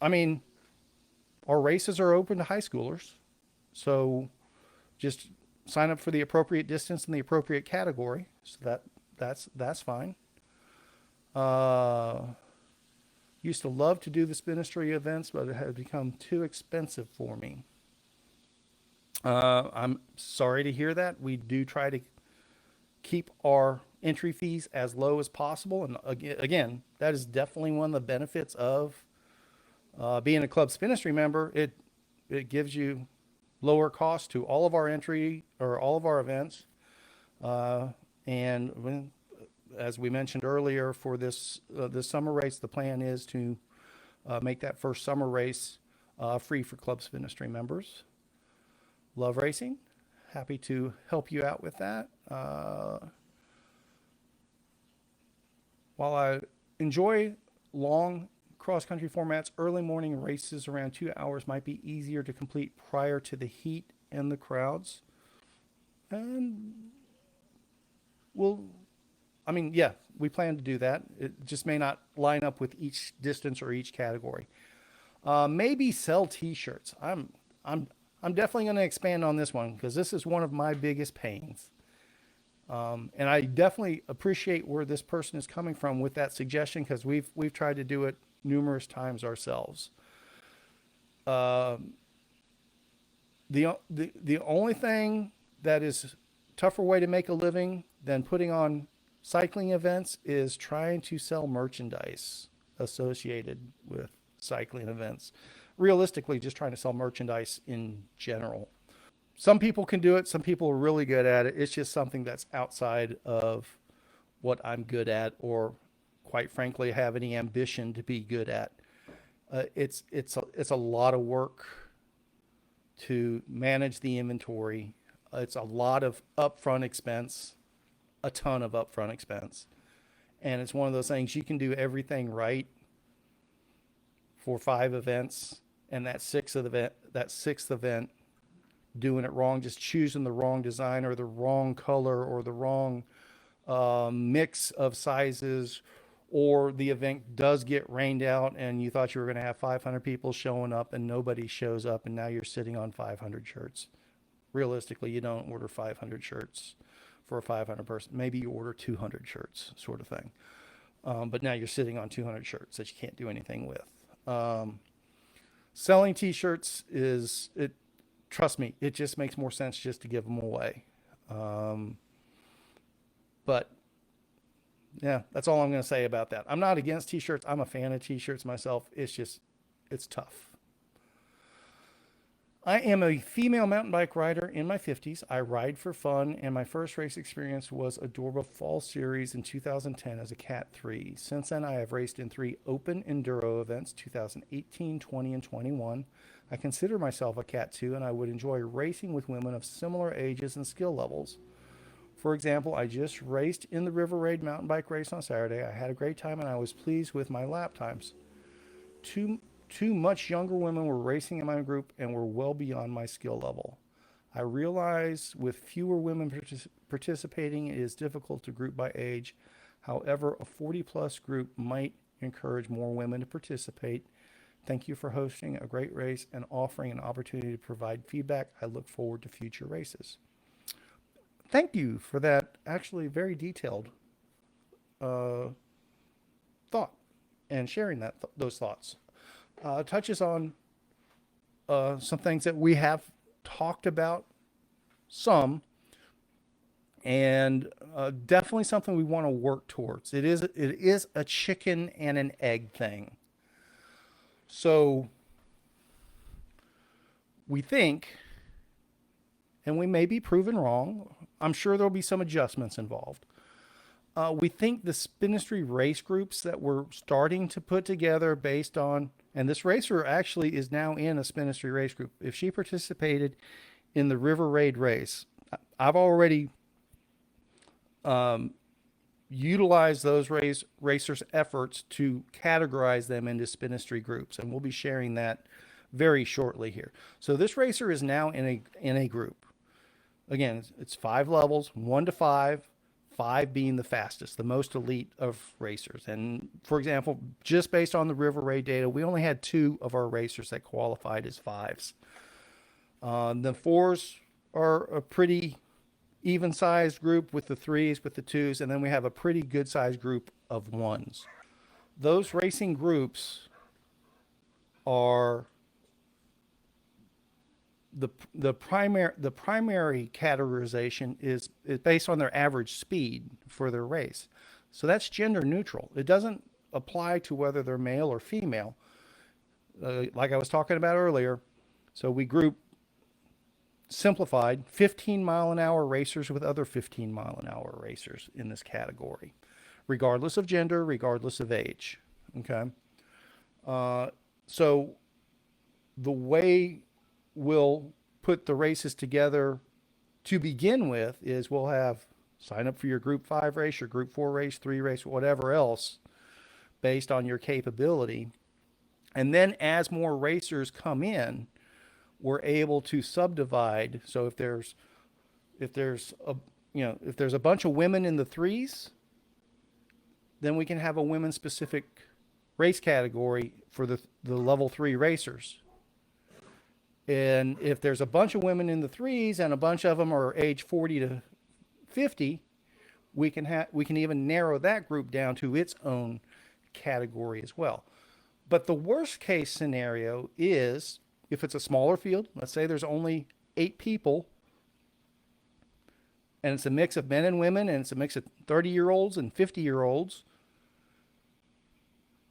I mean, our races are open to high schoolers, so just sign up for the appropriate distance and the appropriate category. So that's fine. Used to love to do the Spinistry events, but it had become too expensive for me. I'm sorry to hear that. We do try to keep our entry fees as low as possible. And again, that is definitely one of the benefits of being a Club Spinistry member. It gives you lower cost to all of our entry or all of our events. And as we mentioned earlier, for this summer race, the plan is to make that first summer race free for Club Spinistry members. Love racing. Happy to help you out with that. While I enjoy long cross-country formats, early morning races around 2 hours might be easier to complete prior to the heat and the crowds. And we plan to do that. It just may not line up with each distance or each category. Maybe sell t-shirts. I'm definitely going to expand on this one because this is one of my biggest pains. And I definitely appreciate where this person is coming from with that suggestion, because we've tried to do it numerous times ourselves. The only thing that is tougher way to make a living than putting on cycling events is trying to sell merchandise associated with cycling events. Realistically, just trying to sell merchandise in general. Some people can do it. Some people are really good at it. It's just something that's outside of what I'm good at, or quite frankly, have any ambition to be good at. It's a lot of work to manage the inventory. It's a lot of upfront expense, a ton of upfront expense. And it's one of those things, you can do everything right for 5 events, and that sixth event doing it wrong, just choosing the wrong design or the wrong color or the wrong mix of sizes, or the event does get rained out and you thought you were going to have 500 people showing up and nobody shows up and now you're sitting on 500 shirts. Realistically, you don't order 500 shirts for a 500 person. Maybe you order 200 shirts, sort of thing. But now you're sitting on 200 shirts that you can't do anything with. Selling t-shirts is it. Trust me, it just makes more sense just to give them away. But yeah, that's all I'm going to say about that. I'm not against t-shirts. I'm a fan of t-shirts myself. It's tough. I am a female mountain bike rider in my 50s. I ride for fun, and my first race experience was Adorable Fall Series in 2010 as a Cat 3. Since then, I have raced in 3 open enduro events, 2018, 20, and 21. I consider myself a Cat 2, and I would enjoy racing with women of similar ages and skill levels. For example, I just raced in the River Raid mountain bike race on Saturday. I had a great time, and I was pleased with my lap times. Two much younger women were racing in my group and were well beyond my skill level. I realize with fewer women participating, it is difficult to group by age. However, a 40-plus group might encourage more women to participate. Thank you for hosting a great race and offering an opportunity to provide feedback. I look forward to future races. Thank you for that actually very detailed thought and sharing those thoughts. Touches on some things that we have talked about some, and definitely something we want to work towards. It is a chicken and an egg thing. So we think, and we may be proven wrong, I'm sure there'll be some adjustments involved. We think the Spinistry race groups that we're starting to put together based on, and this racer actually is now in a Spinistry race group. If she participated in the River Raid race, I've already utilized those racers' efforts to categorize them into Spinistry groups, and we'll be sharing that very shortly here. So this racer is now in a group. Again, it's 5 levels, 1 to 5. 5 being the fastest, the most elite of racers. And for example, just based on the River Raid data, we only had 2 of our racers that qualified as 5s. The 4s are a pretty even-sized group with the 3s, with the 2s, and then we have a pretty good-sized group of 1s. Those racing groups are the primary categorization is based on their average speed for their race. So that's gender neutral. It doesn't apply to whether they're male or female. Like I was talking about earlier. So we group simplified 15-mile-an-hour racers with other 15-mile-an-hour racers in this category, regardless of gender, regardless of age. Okay. So the way we'll put the races together to begin with is we'll have sign up for your group 5 race, your group 4 race, 3 race, whatever else based on your capability. And then as more racers come in, we're able to subdivide. So if there's a bunch of women in the 3s, then we can have a women specific race category for the level 3 racers. And if there's a bunch of women in the 3s and a bunch of them are age 40 to 50, we can even narrow that group down to its own category as well. But the worst case scenario is if it's a smaller field, let's say there's only 8 people and it's a mix of men and women and it's a mix of 30-year-olds and 50-year-olds,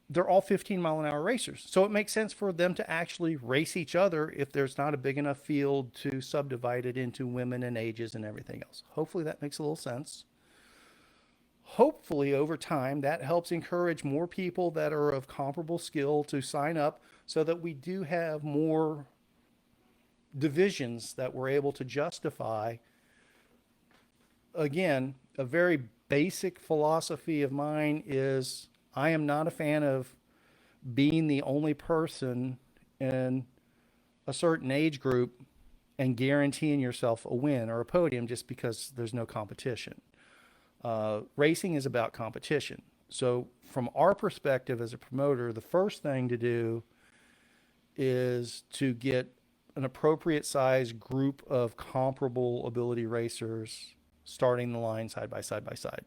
they're all 15-mile-an-hour racers. So it makes sense for them to actually race each other if there's not a big enough field to subdivide it into women and ages and everything else. Hopefully that makes a little sense. Hopefully over time that helps encourage more people that are of comparable skill to sign up so that we do have more divisions that we're able to justify. Again, a very basic philosophy of mine is I am not a fan of being the only person in a certain age group and guaranteeing yourself a win or a podium just because there's no competition. Racing is about competition. So from our perspective as a promoter, the first thing to do is to get an appropriate size group of comparable ability racers starting the line side by side by side,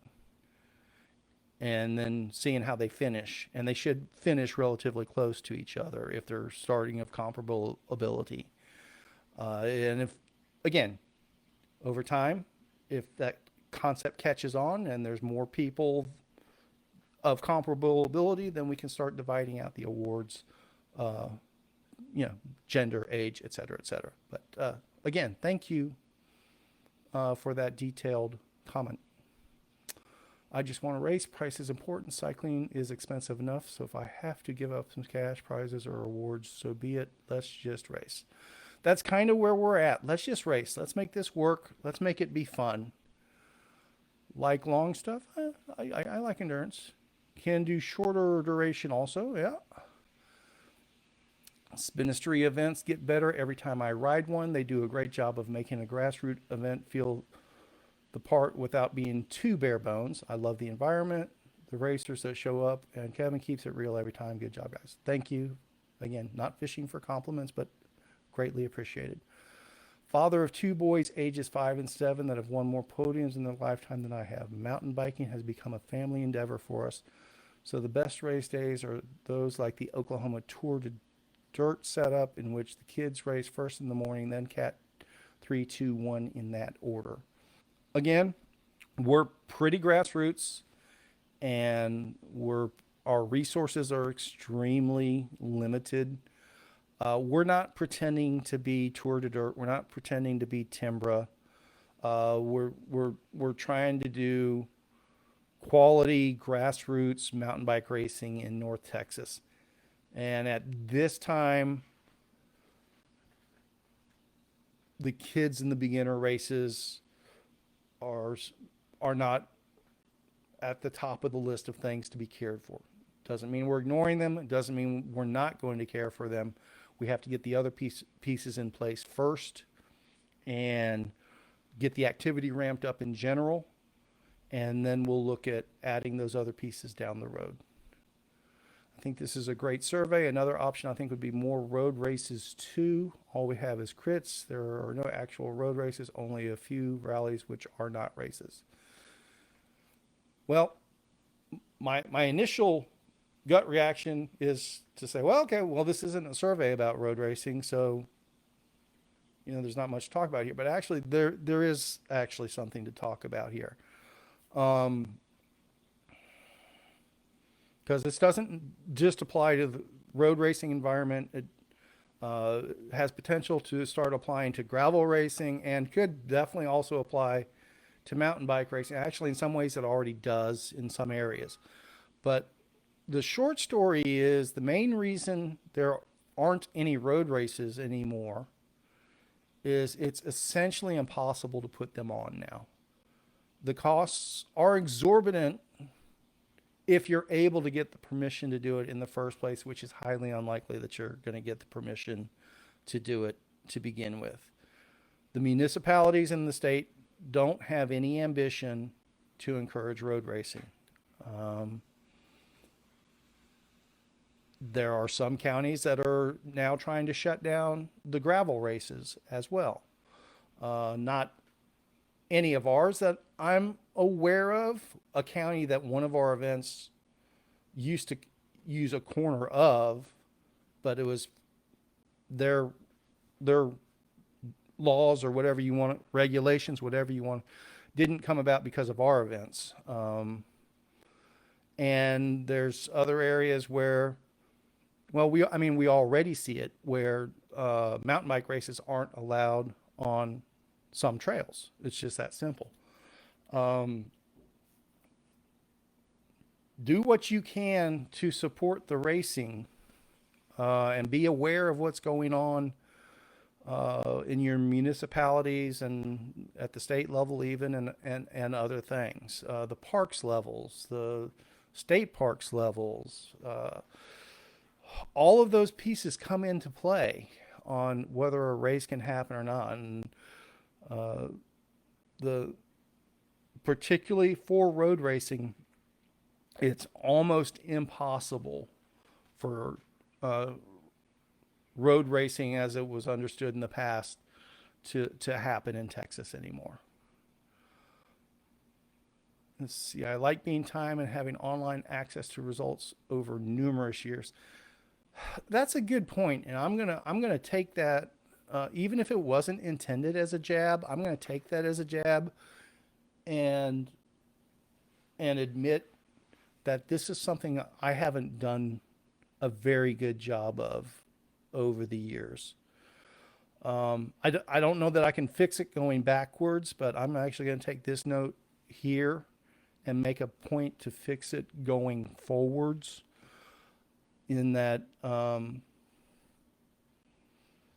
and then seeing how they finish. And they should finish relatively close to each other if they're starting of comparable ability. And if, again, over time, if that concept catches on and there's more people of comparable ability, then we can start dividing out the awards, uh, gender, age, et cetera, et cetera. But again, thank you for that detailed comment. I just want to race. Price is important. Cycling is expensive enough. So if I have to give up some cash prizes or awards, so be it. Let's just race. That's kind of where we're at. Let's just race. Let's make this work. Let's make it be fun. Like long stuff, I like endurance. Can do shorter duration also, yeah. Spinistry events get better every time I ride one. They do a great job of making a grassroots event feel the part without being too bare bones. I love the environment, the racers that show up, and Kevin keeps it real every time. Good job, guys. Thank you. Again, not fishing for compliments, but greatly appreciated. Father of two boys, ages 5 and 7, that have won more podiums in their lifetime than I have. Mountain biking has become a family endeavor for us. So the best race days are those like the Oklahoma Tour to Dirt setup, in which the kids race first in the morning, then cat 3, 2, 1 in that order. Again, we're pretty grassroots, and our resources are extremely limited. We're not pretending to be Tour de Dirt. We're not pretending to be Timbra. We're trying to do quality grassroots mountain bike racing in North Texas. And at this time, the kids in the beginner races are not at the top of the list of things to be cared for. Doesn't mean we're ignoring them. It doesn't mean we're not going to care for them. We have to get the other pieces in place first and get the activity ramped up in general. And then we'll look at adding those other pieces down the road. I think this is a great survey. Another option I think would be more road races too. All we have is crits. There are no actual road races, only a few rallies which are not races. Well, my initial gut reaction is to say, well, okay, well, this isn't a survey about road racing, so there's not much to talk about here. But actually, there is actually something to talk about here. Because this doesn't just apply to the road racing environment. It has potential to start applying to gravel racing, and could definitely also apply to mountain bike racing. Actually, in some ways it already does in some areas. But the short story is the main reason there aren't any road races anymore is it's essentially impossible to put them on now. The costs are exorbitant if you're able to get the permission to do it in the first place, which is highly unlikely that you're going to get the permission to do it to begin with. The municipalities in the state don't have any ambition to encourage road racing. There are some counties that are now trying to shut down the gravel races as well. Not any of ours that I'm aware of. A county that one of our events used to use a corner of, but it was their laws or whatever you want, regulations, whatever you want, didn't come about because of our events. And there's other areas where, well, we already see it where mountain bike races aren't allowed on some trails. It's just that simple. Do what you can to support the racing and be aware of what's going on in your municipalities and at the state level even, and other things. The parks levels, the state parks levels, all of those pieces come into play. on whether a race can happen or not. And the particularly for road racing, it's almost impossible for road racing as it was understood in the past to happen in Texas anymore. Let's see. I like being time and having online access to results over numerous years. That's a good point, and I'm gonna take that. Even if it wasn't intended as a jab, I'm gonna take that as a jab, and admit that this is something I haven't done a very good job of over the years. I don't know that I can fix it going backwards, but I'm actually going to take this note here and make a point to fix it going forwards, in that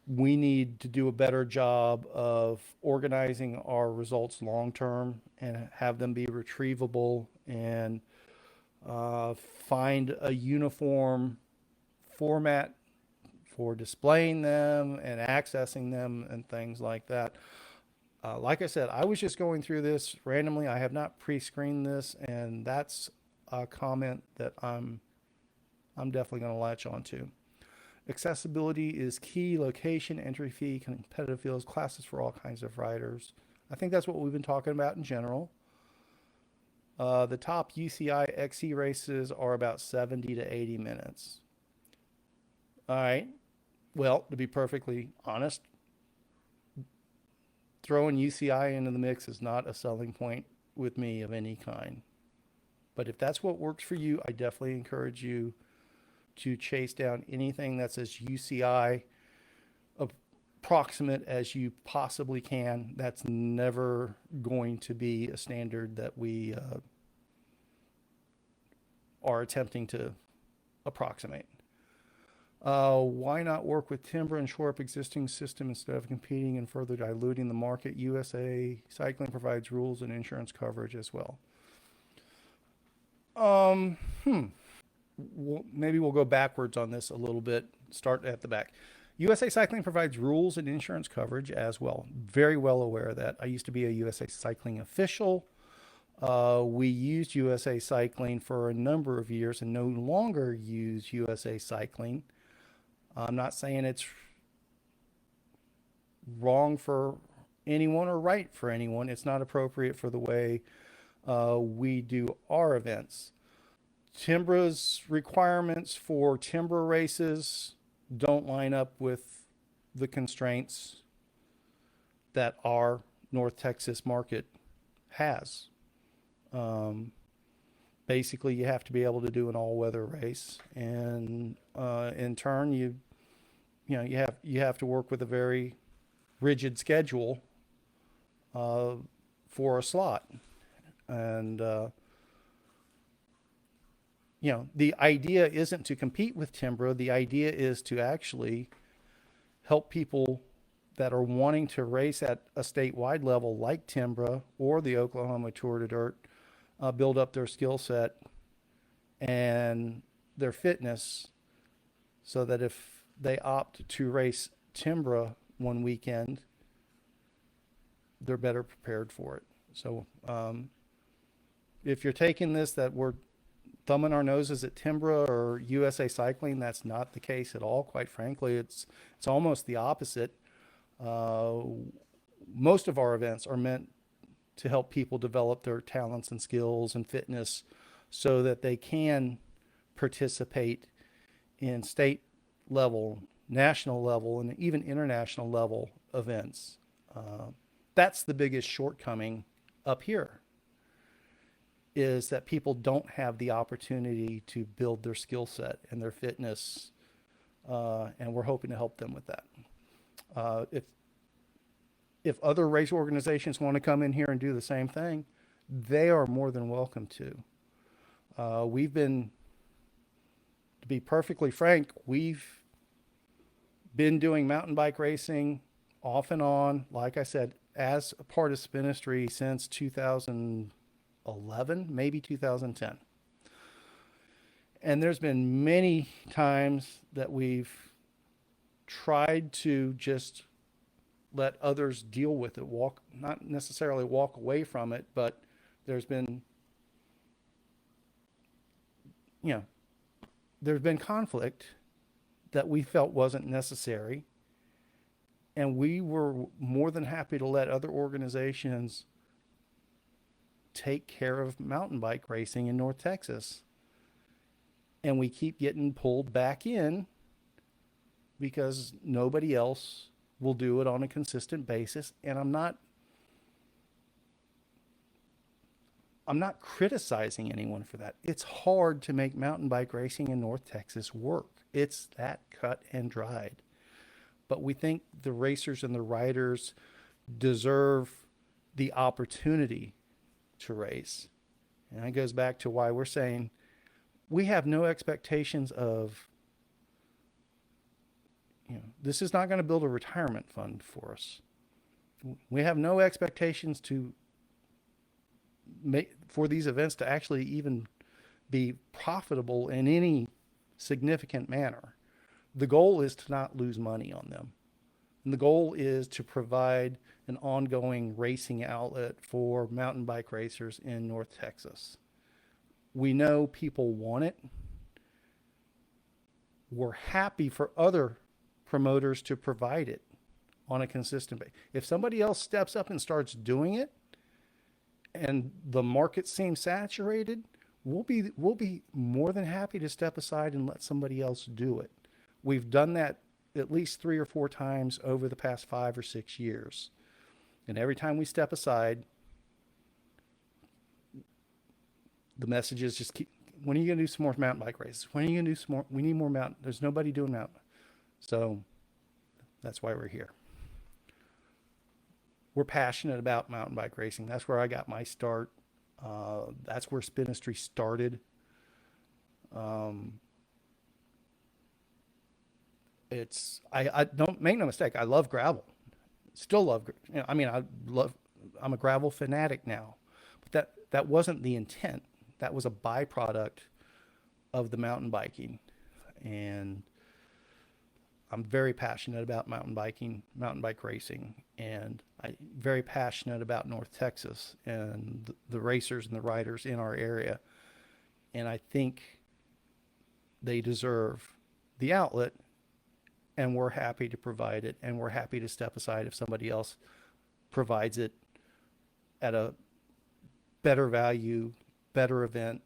we need to do a better job of organizing our results long term and have them be retrievable, and find a uniform format for displaying them and accessing them and things like that. Like I said, I was just going through this randomly. I have not pre-screened this, and that's a comment that I'm definitely going to latch onto. Accessibility is key. Location, entry fee, competitive fields, classes for all kinds of riders. I think that's what we've been talking about in general. The top UCI XC races are about 70 to 80 minutes. All right. Well, to be perfectly honest, throwing UCI into the mix is not a selling point with me of any kind. But if that's what works for you, I definitely encourage you to chase down anything that's as UCI approximate as you possibly can. That's never going to be a standard that we are attempting to approximate. Why not work with Timber and shore up existing system instead of competing and further diluting the market? USA Cycling provides rules and insurance coverage as well. Maybe we'll go backwards on this a little bit. Start at the back. USA Cycling provides rules and insurance coverage as well. Very well aware of that. I used to be a USA Cycling official. We used USA Cycling for a number of years and no longer use USA Cycling. I'm not saying it's wrong for anyone or right for anyone. It's not appropriate for the way we do our events. Timbra's requirements for Timbra races don't line up with the constraints that our North Texas market has. Basically, you have to be able to do an all-weather race, and in turn, you have to work with a very rigid schedule for a slot, and the idea isn't to compete with Timbra. The idea is to actually help people that are wanting to race at a statewide level like Timbra or the Oklahoma Tour de Dirt, build up their skill set and their fitness so that if they opt to race Timbra one weekend, they're better prepared for it. So if you're taking this that we're thumbing our noses at Timbra or USA Cycling, that's not the case at all. Quite frankly, it's almost the opposite. Most of our events are meant to help people develop their talents and skills and fitness so that they can participate in state level, national level, and even international level events. That's the biggest shortcoming up here, is that people don't have the opportunity to build their skill set and their fitness, and we're hoping to help them with that. If other race organizations want to come in here and do the same thing, they are more than welcome to. We've been, to be perfectly frank, we've been doing mountain bike racing off and on, like I said, as a part of Spinistry since 2011, maybe 2010. And there's been many times that we've tried to just let others deal with it, not necessarily walk away from it, but there's been, you know, there's been conflict that we felt wasn't necessary. And we were more than happy to let other organizations take care of mountain bike racing in North Texas. And we keep getting pulled back in because nobody else will do it on a consistent basis. And I'm not criticizing anyone for that. It's hard to make mountain bike racing in North Texas work. It's that cut and dried. But we think the racers and the riders deserve the opportunity to race. And that goes back to why we're saying we have no expectations of, this is not going to build a retirement fund for us. We have no expectations to make for these events to actually even be profitable in any significant manner. The goal is to not lose money on them. And the goal is to provide an ongoing racing outlet for mountain bike racers in North Texas. We know people want it. We're happy for other promoters to provide it on a consistent basis. If somebody else steps up and starts doing it and the market seems saturated, we'll be more than happy to step aside and let somebody else do it. We've done that at least 3 or 4 times over the past 5 or 6 years. And every time we step aside, the messages just keep, when are you going to do some more mountain bike races? When are you going to do some more? We need more mountain. There's nobody doing mountain. So that's why we're here. We're passionate about mountain bike racing. That's where I got my start. That's where Spinistry started. I don't, make no mistake, I love gravel. Still love, I'm a gravel fanatic now. But that wasn't the intent. That was a byproduct of the mountain biking. And I'm very passionate about mountain biking, mountain bike racing, and I'm very passionate about North Texas and the racers and the riders in our area. And I think they deserve the outlet, and we're happy to provide it, and we're happy to step aside if somebody else provides it at a better value, better event.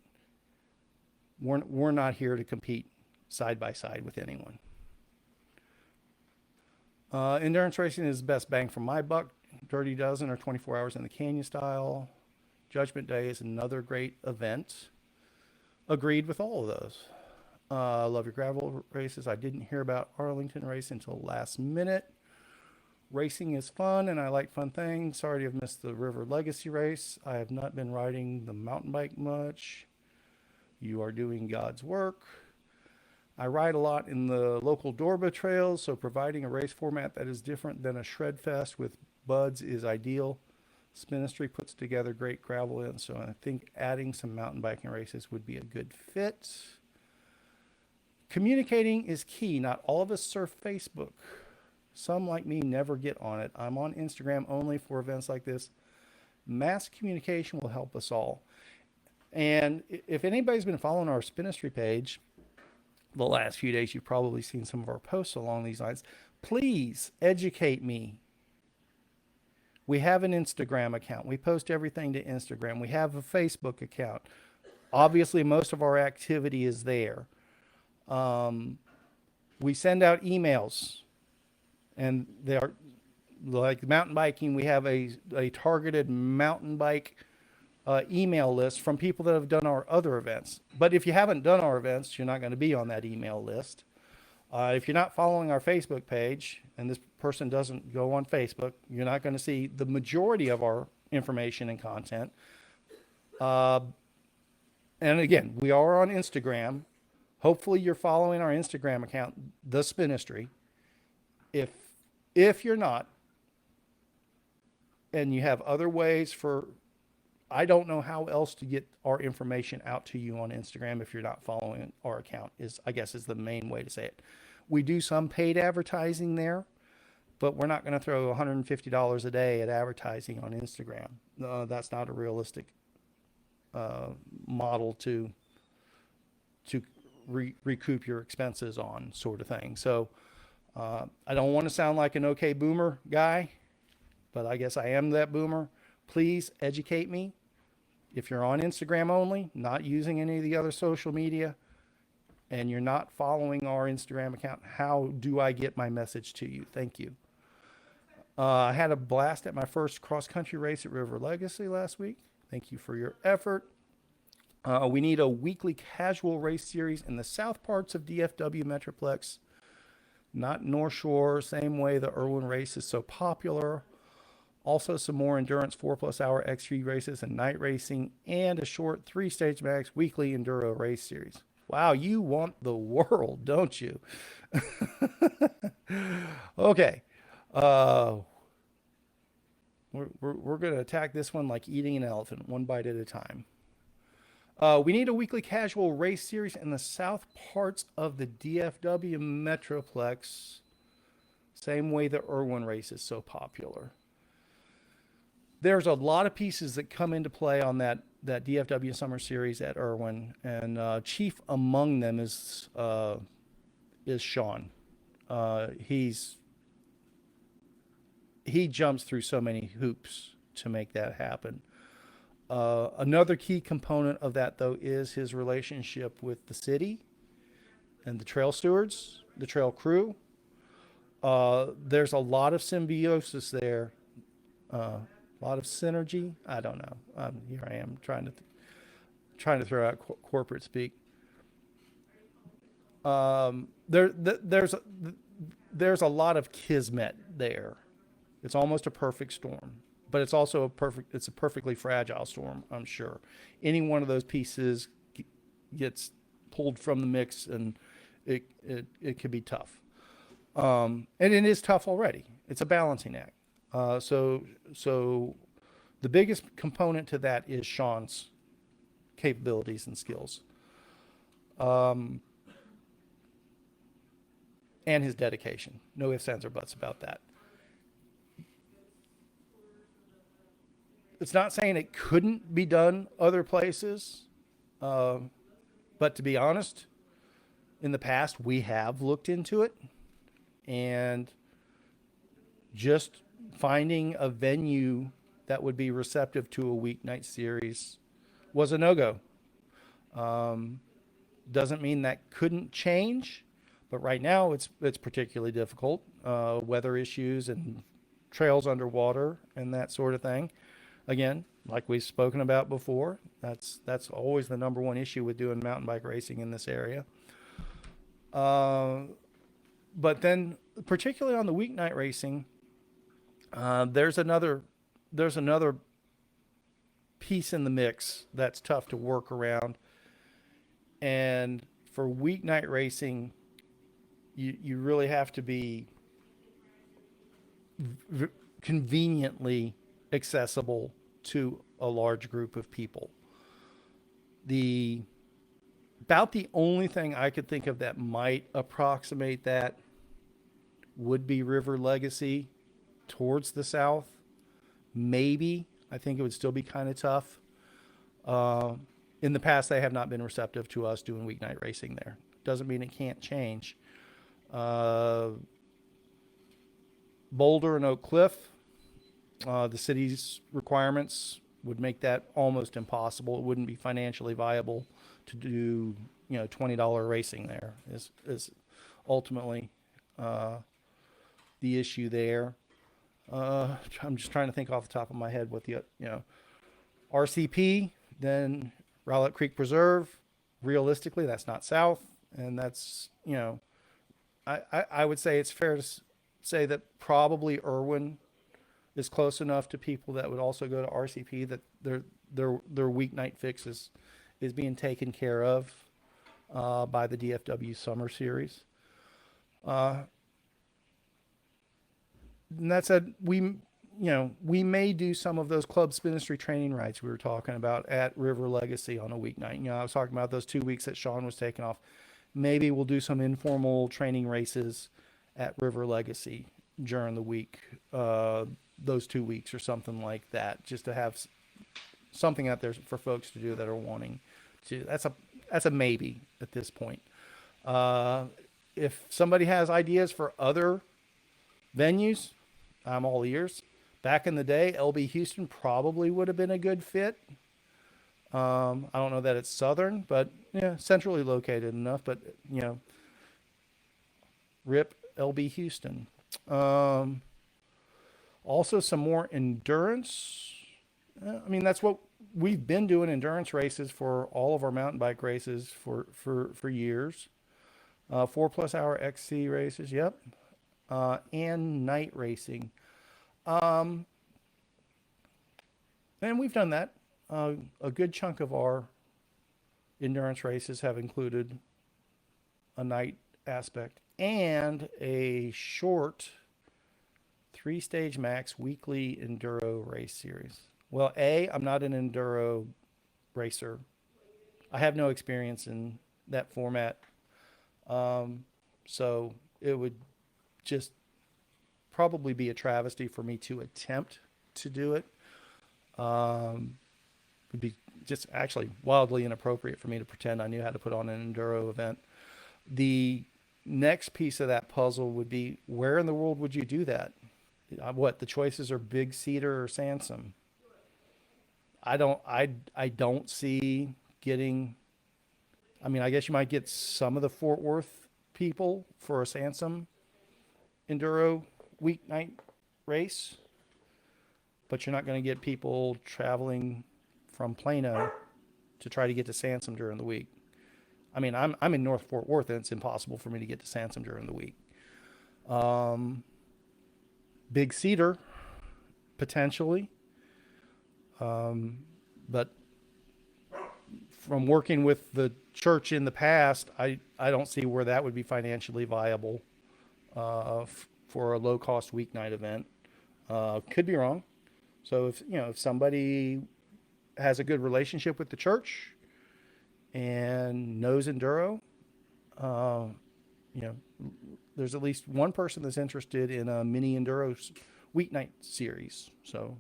We're not here to compete side by side with anyone. Endurance racing is the best bang for my buck. Dirty Dozen or 24 Hours in the Canyon style. Judgment Day is another great event. Agreed with all of those. Love your gravel races. I didn't hear about Arlington race until last minute. Racing is fun and I like fun things. Sorry to have missed the River Legacy race. I have not been riding the mountain bike much. You are doing God's work. I ride a lot in the local Dorba trails, so providing a race format that is different than a shred fest with buds is ideal. Spinistry puts together great gravel events, so I think adding some mountain biking races would be a good fit. Communicating is key. Not all of us surf Facebook. Some, like me, never get on it. I'm on Instagram only for events like this. Mass communication will help us all. And if anybody's been following our Spinistry page, the last few days, you've probably seen some of our posts along these lines. Please educate me. We have an Instagram account. We post everything to Instagram. We have a Facebook account. Obviously, most of our activity is there. We send out emails, and they are like mountain biking. We have a targeted mountain bike email list from people that have done our other events. But if you haven't done our events, you're not going to be on that email list. If you're not following our Facebook page, and this person doesn't go on Facebook, you're not going to see the majority of our information and content. And again, we are on Instagram. Hopefully you're following our Instagram account, The Spinistry. If you're not, and you have other ways for, I don't know how else to get our information out to you on Instagram if you're not following our account, I guess is the main way to say it. We do some paid advertising there, but we're not going to throw $150 a day at advertising on Instagram. That's not a realistic model to recoup your expenses on, sort of thing. So I don't want to sound like an okay boomer guy, but I guess I am that boomer. Please educate me. If you're on Instagram only, not using any of the other social media, and you're not following our Instagram account, how do I get my message to you? Thank you. I had a blast at my first cross-country race at River Legacy last week. Thank you for your effort. We need a weekly casual race series in the south parts of DFW Metroplex, not North Shore, same way the Irwin race is so popular. Also some more endurance 4+ hour XG races and night racing, and a short 3-stage max weekly enduro race series. Wow, you want the world, don't you? Okay. We're going to attack this one like eating an elephant, one bite at a time. We need a weekly casual race series in the south parts of the DFW Metroplex, same way the Irwin race is so popular. There's a lot of pieces that come into play on that DFW Summer Series at Irwin, and chief among them is Sean. He jumps through so many hoops to make that happen. Another key component of that, though, is his relationship with the city and the trail stewards, the trail crew. There's a lot of symbiosis there, a lot of synergy. I don't know. Here I am trying to throw out corporate speak. There's a lot of kismet there. It's almost a perfect storm, but it's also it's a perfectly fragile storm, I'm sure. Any one of those pieces gets pulled from the mix, and it could be tough. And it is tough already. It's a balancing act. So the biggest component to that is Sean's capabilities and skills. And his dedication. No ifs, ands, or buts about that. It's not saying it couldn't be done other places, but to be honest, in the past we have looked into it, and just finding a venue that would be receptive to a weeknight series was a no-go. Doesn't mean that couldn't change, but right now it's particularly difficult. Weather issues and trails underwater and that sort of thing. Again, like we've spoken about before, that's always the number one issue with doing mountain bike racing in this area. But then, particularly on the weeknight racing, there's another piece in the mix that's tough to work around. And for weeknight racing, you really have to be conveniently accessible to a large group of people. About the only thing I could think of that might approximate that would be River Legacy towards the south. Maybe. I think it would still be kind of tough. In the past, they have not been receptive to us doing weeknight racing there. Doesn't mean it can't change. Boulder and Oak Cliff, the city's requirements would make that almost impossible. It wouldn't be financially viable to do, $20 racing there is ultimately the issue there. I'm just trying to think off the top of my head what the, RCP, then Rowlett Creek Preserve. Realistically, that's not south. And that's, I would say it's fair to say that probably Irwin is close enough to people that would also go to RCP that their weeknight fix is being taken care of by the DFW Summer Series. And that said, we may do some of those club Spinistry training rides we were talking about at River Legacy on a weeknight. I was talking about those 2 weeks that Sean was taking off. maybe we'll do some informal training races at River Legacy during the week, those 2 weeks or something like that, just to have something out there for folks to do that are wanting to. That's a maybe at this point. Uh, if somebody has ideas for other venues, I'm all ears. Back in the day, LB Houston probably would have been a good fit. I don't know that it's southern, but yeah, centrally located enough. But you know, rip LB Houston. Um, Also, some more endurance. I mean, that's what we've been doing, endurance races for all of our mountain bike races for years. 4+ hour XC races, yep. And night racing. Um, and we've done that. A good chunk of our endurance races have included a night aspect and a short 3-stage max weekly enduro race series. Well, I'm not an enduro racer. I have no experience in that format. So it would just probably be a travesty for me to attempt to do it. It'd be just actually wildly inappropriate for me to pretend I knew how to put on an enduro event. The next piece of that puzzle would be, where in the world would you do that? What the choices are: Big Cedar or Sansom. I don't see getting. I mean, I guess you might get some of the Fort Worth people for a Sansom enduro weeknight race, but you're not going to get people traveling from Plano to try to get to Sansom during the week. I mean, I'm in North Fort Worth, and it's impossible for me to get to Sansom during the week. Um, Big Cedar, potentially. But from working with the church in the past, I don't see where that would be financially viable for a low cost weeknight event. Could be wrong. So if somebody has a good relationship with the church and knows enduro, uh, you know, there's at least one person that's interested in a mini enduro weeknight series. So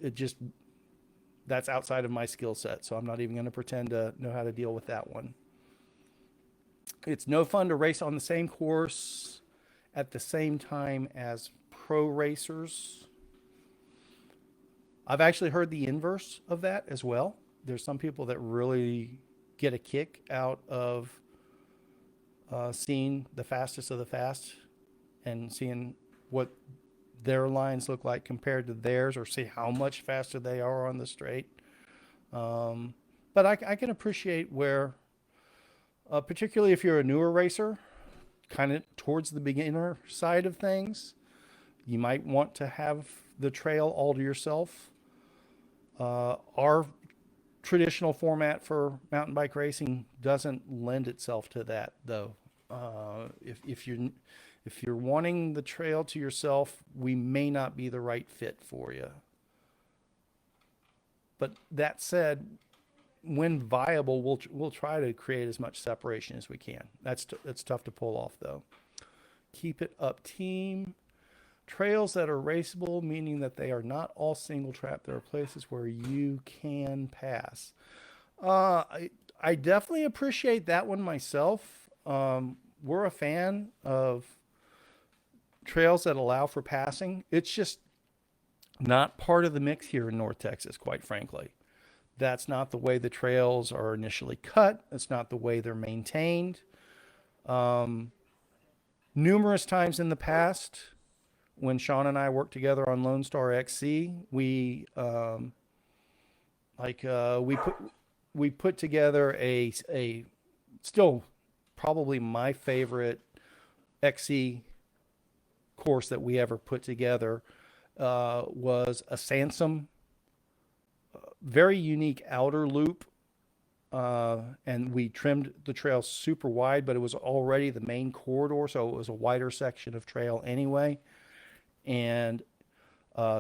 it just, that's outside of my skill set. So I'm not even going to pretend to know how to deal with that one. It's no fun to race on the same course at the same time as pro racers. I've actually heard the inverse of that as well. There's some people that really get a kick out of seeing the fastest of the fast and seeing what their lines look like compared to theirs, or see how much faster they are on the straight. But I can appreciate where, particularly if you're a newer racer, kind of towards the beginner side of things, you might want to have the trail all to yourself. Our traditional format for mountain bike racing doesn't lend itself to that, though. If you're wanting the trail to yourself, we may not be the right fit for you. But that said, when viable, we'll try to create as much separation as we can. That's tough to pull off, though. Keep it up, team. Trails that are raceable, meaning that they are not all single track. There are places where you can pass. I definitely appreciate that one myself. We're a fan of trails that allow for passing. It's just not part of the mix here in North Texas, quite frankly. That's not the way the trails are initially cut. It's not the way they're maintained. Numerous times in the past, when Sean and I worked together on Lone Star XC, we put together a still probably my favorite XC course that we ever put together. Was a Sansom, very unique outer loop, and we trimmed the trail super wide, but it was already the main corridor, so it was a wider section of trail anyway. And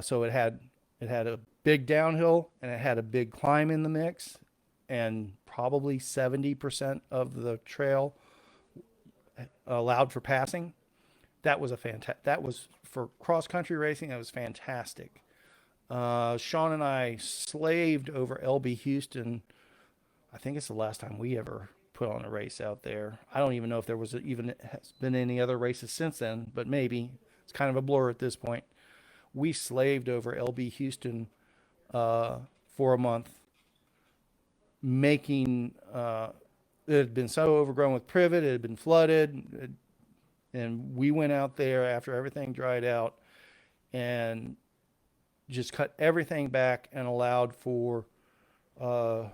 so it had a big downhill and it had a big climb in the mix. and probably 70% of the trail allowed for passing. That was that was for cross country racing. That was fantastic. Sean and I slaved over LB Houston. I think it's the last time we ever put on a race out there. I don't even know if there was even has been any other races since then, but maybe it's kind of a blur at this point. We slaved over LB Houston for a month, making it had been so overgrown with privet, it had been flooded, and we went out there after everything dried out and just cut everything back and allowed for a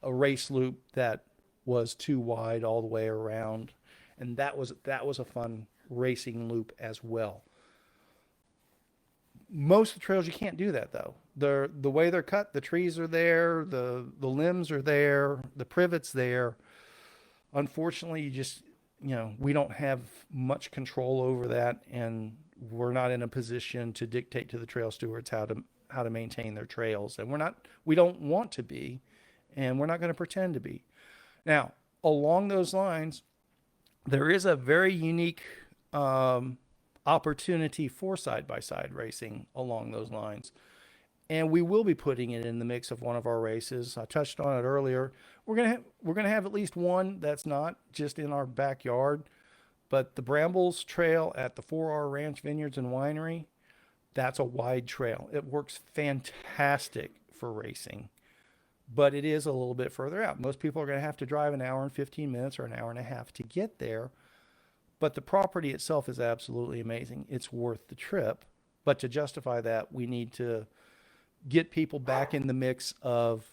race loop that was too wide all the way around, and that was a fun racing loop as well. Most of the trails you can't do that though. The way they're cut, the trees are there, the limbs are there, the privet's there. Unfortunately, we don't have much control over that, and we're not in a position to dictate to the trail stewards how to maintain their trails, and we don't want to be, and we're not going to pretend to be. Now, along those lines, there is a very unique opportunity for side-by-side racing along those lines. And we will be putting it in the mix of one of our races. I touched on it earlier. We're gonna have at least one that's not just in our backyard, but the Brambles Trail at the 4R Ranch Vineyards and Winery, that's a wide trail. It works fantastic for racing, but it is a little bit further out. Most people are going to have to drive an hour and 15 minutes or an hour and a half to get there. But the property itself is absolutely amazing. It's worth the trip. But to justify that, we need to get people back in the mix of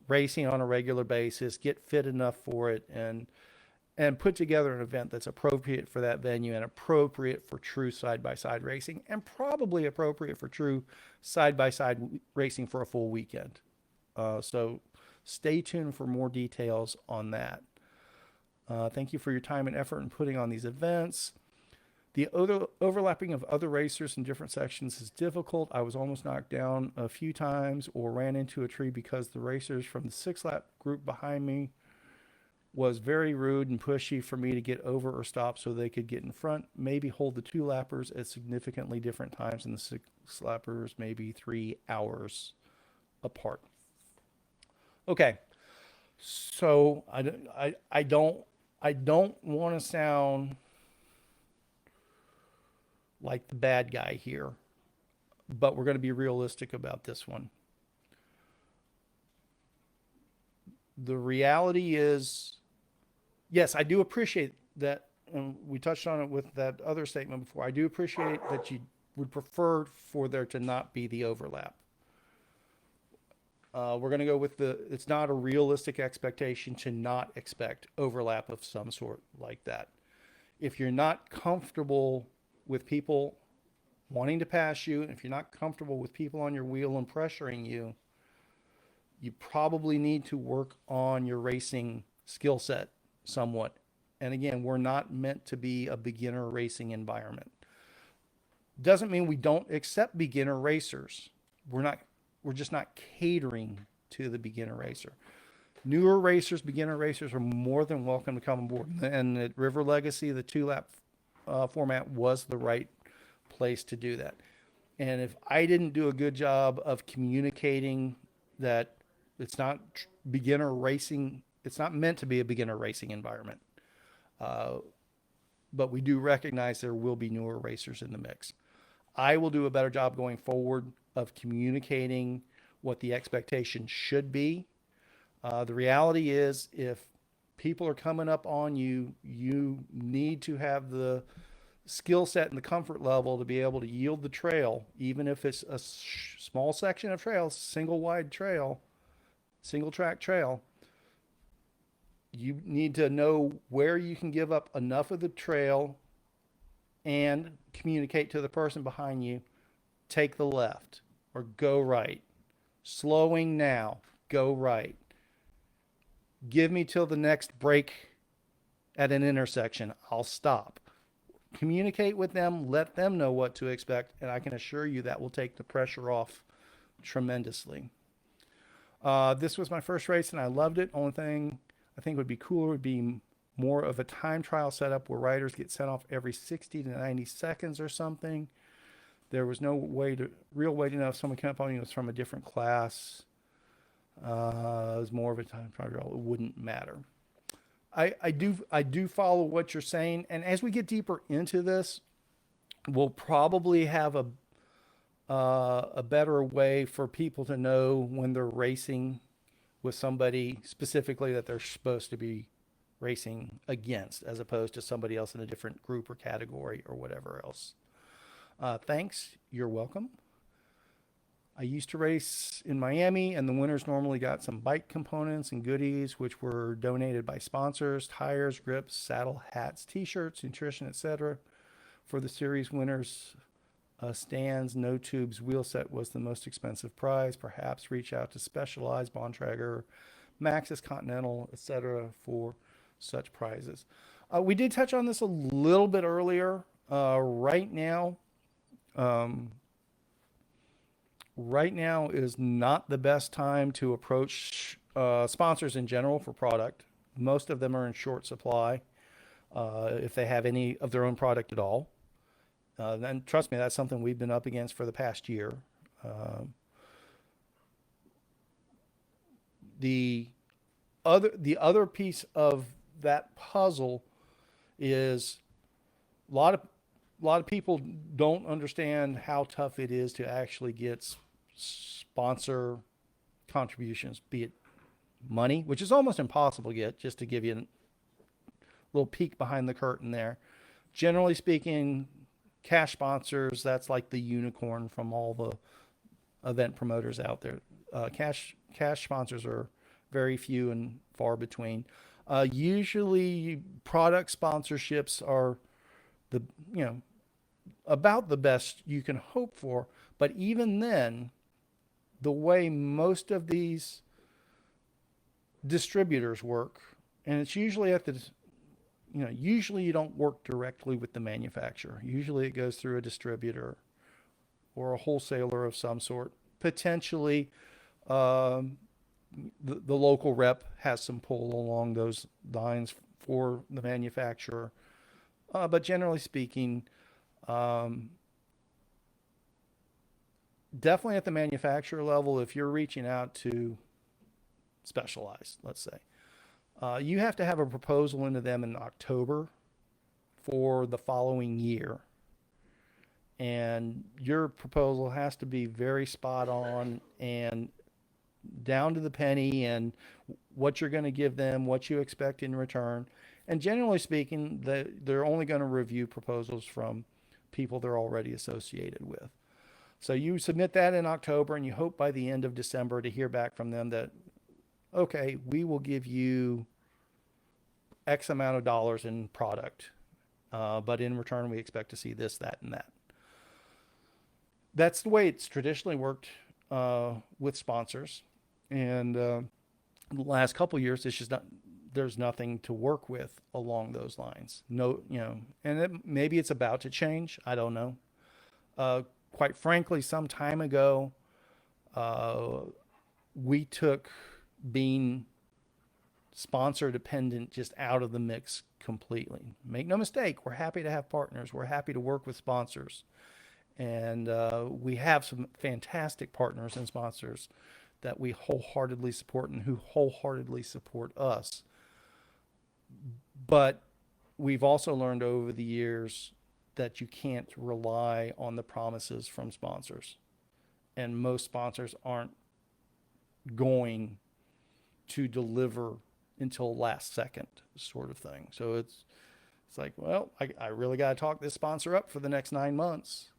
racing on a regular basis, get fit enough for it, and put together an event that's appropriate for that venue and appropriate for true side-by-side racing, and probably appropriate for true side-by-side racing for a full weekend. So stay tuned for more details on that. Thank you for your time and effort in putting on these events. The overlapping of other racers in different sections is difficult. I was almost knocked down a few times or ran into a tree because the racers from the 6-lap group behind me was very rude and pushy for me to get over or stop so they could get in front. Maybe hold the 2-lappers at significantly different times and the 6-lappers maybe 3 hours apart. Okay, so I don't want to sound like the bad guy here, but we're going to be realistic about this one. The reality is, yes, I do appreciate that, and we touched on it with that other statement before. I do appreciate that you would prefer for there to not be the overlap. We're going to go with it's not a realistic expectation to not expect overlap of some sort like that. If you're not comfortable with people wanting to pass you, if you're not comfortable with people on your wheel and pressuring you, you probably need to work on your racing skill set somewhat. And again, we're not meant to be a beginner racing environment. Doesn't mean we don't accept beginner racers. We're just not catering to the beginner racer. Newer racers, beginner racers are more than welcome to come aboard. And at River Legacy, the 2-lap format was the right place to do that. And if I didn't do a good job of communicating that it's not beginner racing, it's not meant to be a beginner racing environment. But we do recognize there will be newer racers in the mix. I will do a better job going forward of communicating what the expectation should be. The reality is, if people are coming up on you, you need to have the skill set and the comfort level to be able to yield the trail, even if it's a small section of trail, single wide trail, single track trail. You need to know where you can give up enough of the trail and communicate to the person behind you, take the left or go right. Slowing now, go right. Give me till the next break at an intersection. I'll stop. Communicate with them, let them know what to expect, and I can assure you that will take the pressure off tremendously. This was my first race and I loved it. Only thing I think would be cooler would be more of a time trial setup where riders get sent off every 60 to 90 seconds or something. There was no real way to know if someone came up on you was from a different class. It was more of a time trial. It wouldn't matter. I do follow what you're saying, and as we get deeper into this, we'll probably have a better way for people to know when they're racing with somebody specifically that they're supposed to be racing against, as opposed to somebody else in a different group or category or whatever else. Thanks. You're welcome. I used to race in Miami, and the winners normally got some bike components and goodies, which were donated by sponsors: tires, grips, saddle, hats, t-shirts, nutrition, etc. For the series winners, stands, no tubes, wheel set was the most expensive prize. Perhaps reach out to Specialized, Bontrager, Maxxis, Continental, etc. for such prizes. We did touch on this a little bit earlier. Right now is not the best time to approach sponsors in general for product. Most of them are in short supply, if they have any of their own product at all. And trust me, that's something we've been up against for the past year. The other piece of that puzzle is a lot of people don't understand how tough it is to actually get sponsor contributions, be it money, which is almost impossible to get. Just to give you a little peek behind the curtain there, generally speaking, cash sponsors, that's like the unicorn from all the event promoters out there. Cash sponsors are very few and far between. Usually product sponsorships are the about the best you can hope for, but even then, the way most of these distributors work, and it's usually usually you don't work directly with the manufacturer. Usually it goes through a distributor or a wholesaler of some sort. Potentially, the local rep has some pull along those lines for the manufacturer. But generally speaking, definitely at the manufacturer level, if you're reaching out to Specialized, let's say, you have to have a proposal into them in October for the following year. And your proposal has to be very spot on and down to the penny, and what you're going to give them, what you expect in return. And generally speaking, they're only going to review proposals from people they're already associated with. So you submit that in October, and you hope by the end of December to hear back from them that, okay, we will give you X amount of dollars in product, but in return we expect to see this, that, and that. That's the way it's traditionally worked with sponsors. And the last couple of years, it's just not, there's nothing to work with along those lines. No, and maybe it's about to change. I don't know. Quite frankly, some time ago, we took being sponsor dependent just out of the mix completely. Make no mistake, we're happy to have partners. We're happy to work with sponsors. And we have some fantastic partners and sponsors that we wholeheartedly support and who wholeheartedly support us. But we've also learned over the years that you can't rely on the promises from sponsors. And most sponsors aren't going to deliver until last second, sort of thing. So it's like, well, I really got to talk this sponsor up for the next 9 months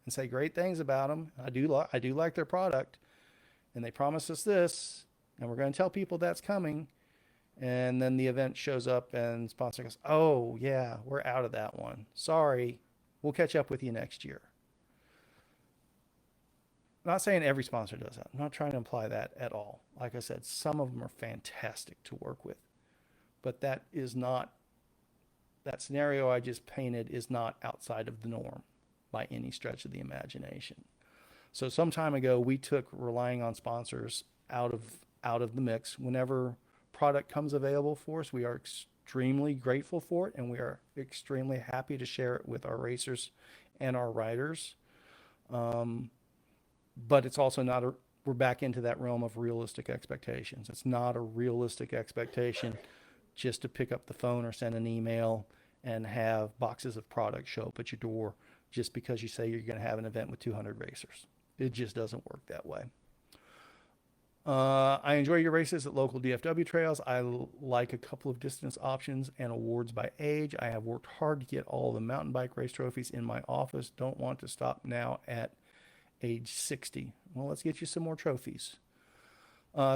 and say great things about them. I do like their product, and they promise us this, and we're going to tell people that's coming. And then the event shows up and sponsor goes, oh yeah, we're out of that one. Sorry, we'll catch up with you next year. I'm not saying every sponsor does that. I'm not trying to imply that at all. Like I said, some of them are fantastic to work with, but that scenario I just painted is not outside of the norm by any stretch of the imagination. So some time ago, we took relying on sponsors out out of the mix. Whenever product comes available for us, we are extremely grateful for it, and we are extremely happy to share it with our racers and our riders. But it's also not we're back into that realm of realistic expectations. It's not a realistic expectation just to pick up the phone or send an email and have boxes of product show up at your door just because you say you're going to have an event with 200 racers. It just doesn't work that way. I enjoy your races at local DFW trails. I like a couple of distance options and awards by age. I have worked hard to get all the mountain bike race trophies in my office. Don't want to stop now at age 60. Well, let's get you some more trophies.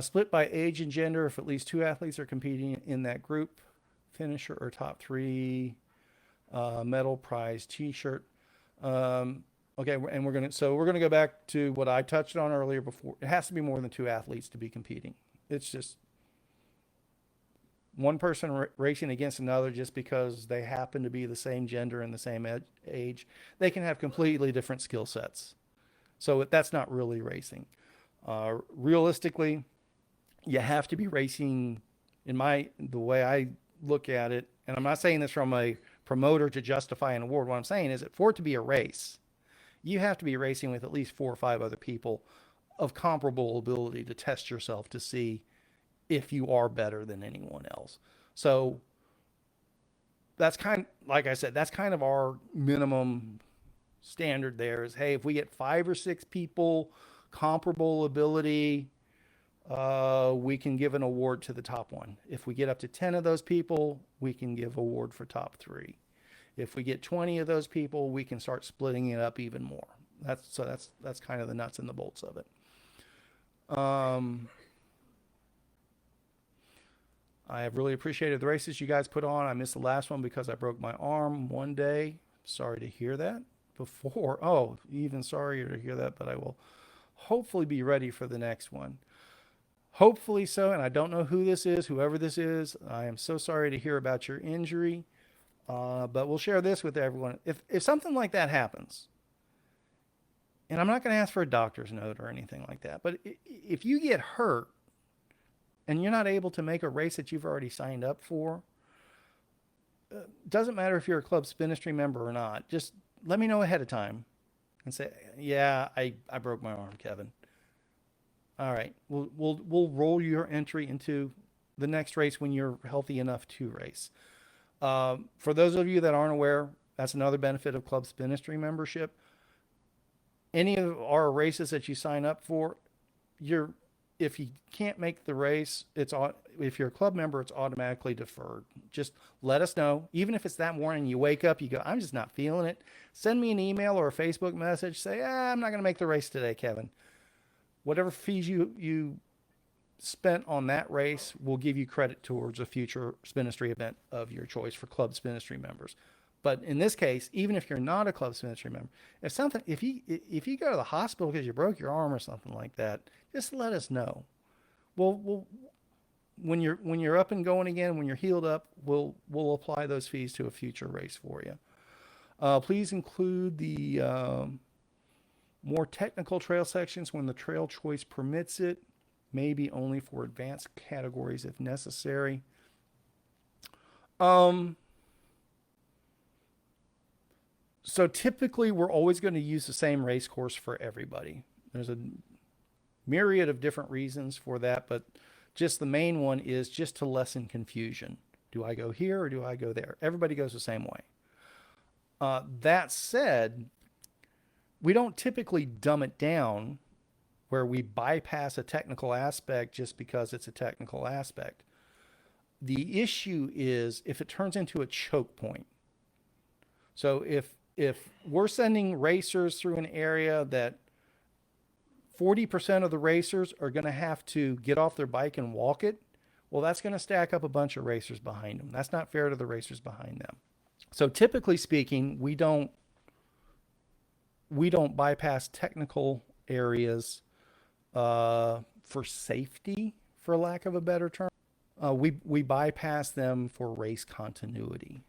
Split by age and gender if at least 2 athletes are competing in that group. Finisher or top 3, medal, prize, t-shirt. Okay, and we're gonna go back to what I touched on earlier before. It has to be more than 2 athletes to be competing. It's just one person racing against another just because they happen to be the same gender and the same age. They can have completely different skill sets. So that's not really racing. Realistically, you have to be racing, the way I look at it, and I'm not saying this from a promoter to justify an award. What I'm saying is that for it to be a race, you have to be racing with at least 4 or 5 other people of comparable ability to test yourself to see if you are better than anyone else. So that's like I said, that's kind of our minimum standard there is, hey, if we get 5 or 6 people, comparable ability, we can give an award to the top one. If we get up to 10 of those people, we can give award for top 3. If we get 20 of those people, we can start splitting it up even more. That's kind of the nuts and the bolts of it. I have really appreciated the races you guys put on. I missed the last one because I broke my arm one day. Sorry to hear that. Even sorrier to hear that, but I will hopefully be ready for the next one. Hopefully so, and I don't know who this is, whoever this is. I am so sorry to hear about your injury, but we'll share this with everyone. If something like that happens, and I'm not going to ask for a doctor's note or anything like that, but if you get hurt and you're not able to make a race that you've already signed up for, doesn't matter if you're a Club Spinistry member or not, just let me know ahead of time and say, yeah, I broke my arm, Kevin. All right, we'll roll your entry into the next race when you're healthy enough to race. For those of you that aren't aware, that's another benefit of Club Spinistry membership. Any of our races that you sign up for, if you can't make the race, if you're a club member, it's automatically deferred. Just let us know. Even if it's that morning you wake up, you go, I'm just not feeling it. Send me an email or a Facebook message. Say, I'm not going to make the race today, Kevin. Whatever fees you spent on that race will give you credit towards a future Spinistry event of your choice for Club Spinistry members. But in this case, even if you're not a Club Spinistry member, if you go to the hospital because you broke your arm or something like that, just let us know. We'll when you're up and going again, when you're healed up, we'll apply those fees to a future race for you. Please include the more technical trail sections when the trail choice permits it, maybe only for advanced categories if necessary. So typically we're always going to use the same race course for everybody. There's a myriad of different reasons for that, but just the main one is just to lessen confusion. Do I go here or do I go there? Everybody goes the same way. That said, we don't typically dumb it down where we bypass a technical aspect just because it's a technical aspect. The issue is if it turns into a choke point. So if we're sending racers through an area that 40% of the racers are going to have to get off their bike and walk it, well, that's going to stack up a bunch of racers behind them. That's not fair to the racers behind them. So typically speaking, we don't bypass technical areas for safety, for lack of a better term. We bypass them for race continuity.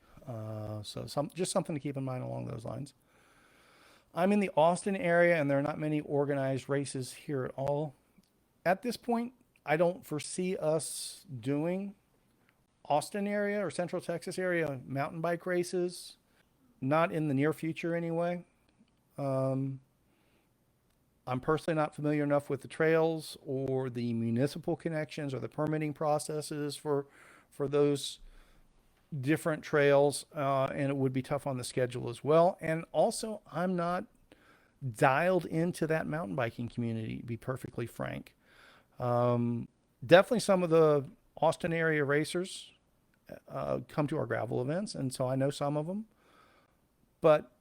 So just something to keep in mind along those lines. I'm in the Austin area and there are not many organized races here at all. At this point, I don't foresee us doing Austin area or Central Texas area mountain bike races, not in the near future anyway. Um, I'm personally not familiar enough with the trails or the municipal connections or the permitting processes for those different trails, and it would be tough on the schedule as well. And also, I'm not dialed into that mountain biking community, to be perfectly frank. Um, Definitely some of the Austin area racers come to our gravel events, and so I know some of them, but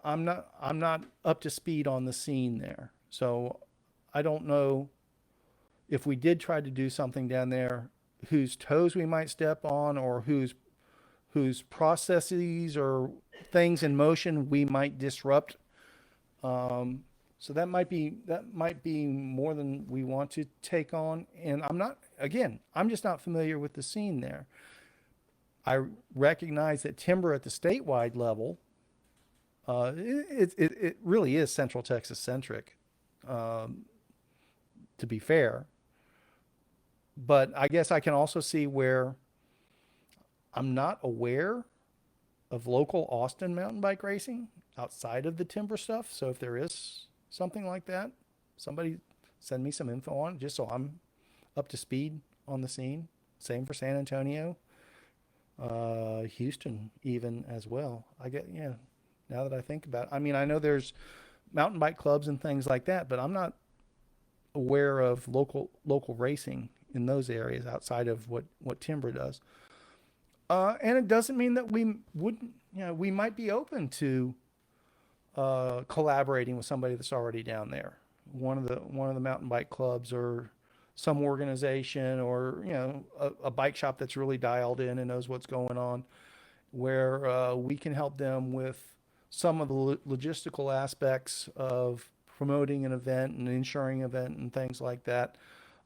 I'm not up to speed on the scene there. So I don't know if we did try to do something down there, whose toes we might step on, or whose processes or things in motion we might disrupt. So that might be more than we want to take on. And I'm just not familiar with the scene there. I recognize that timber at the statewide level, it really is Central Texas centric, um, to be fair. But I guess I can also see where I'm not aware of local Austin mountain bike racing outside of the timber stuff. So if there is something like that, somebody send me some info on it just so I'm up to speed on the scene. Same for San Antonio, Houston, even as well. I get, yeah, now that I think about it. I mean, I know there's mountain bike clubs and things like that, but I'm not aware of local racing in those areas outside of what timber does. And it doesn't mean that we wouldn't, we might be open to collaborating with somebody that's already down there. One of the mountain bike clubs or some organization or a bike shop that's really dialed in and knows what's going on, where we can help them with some of the logistical aspects of promoting an event and ensuring an event and things like that,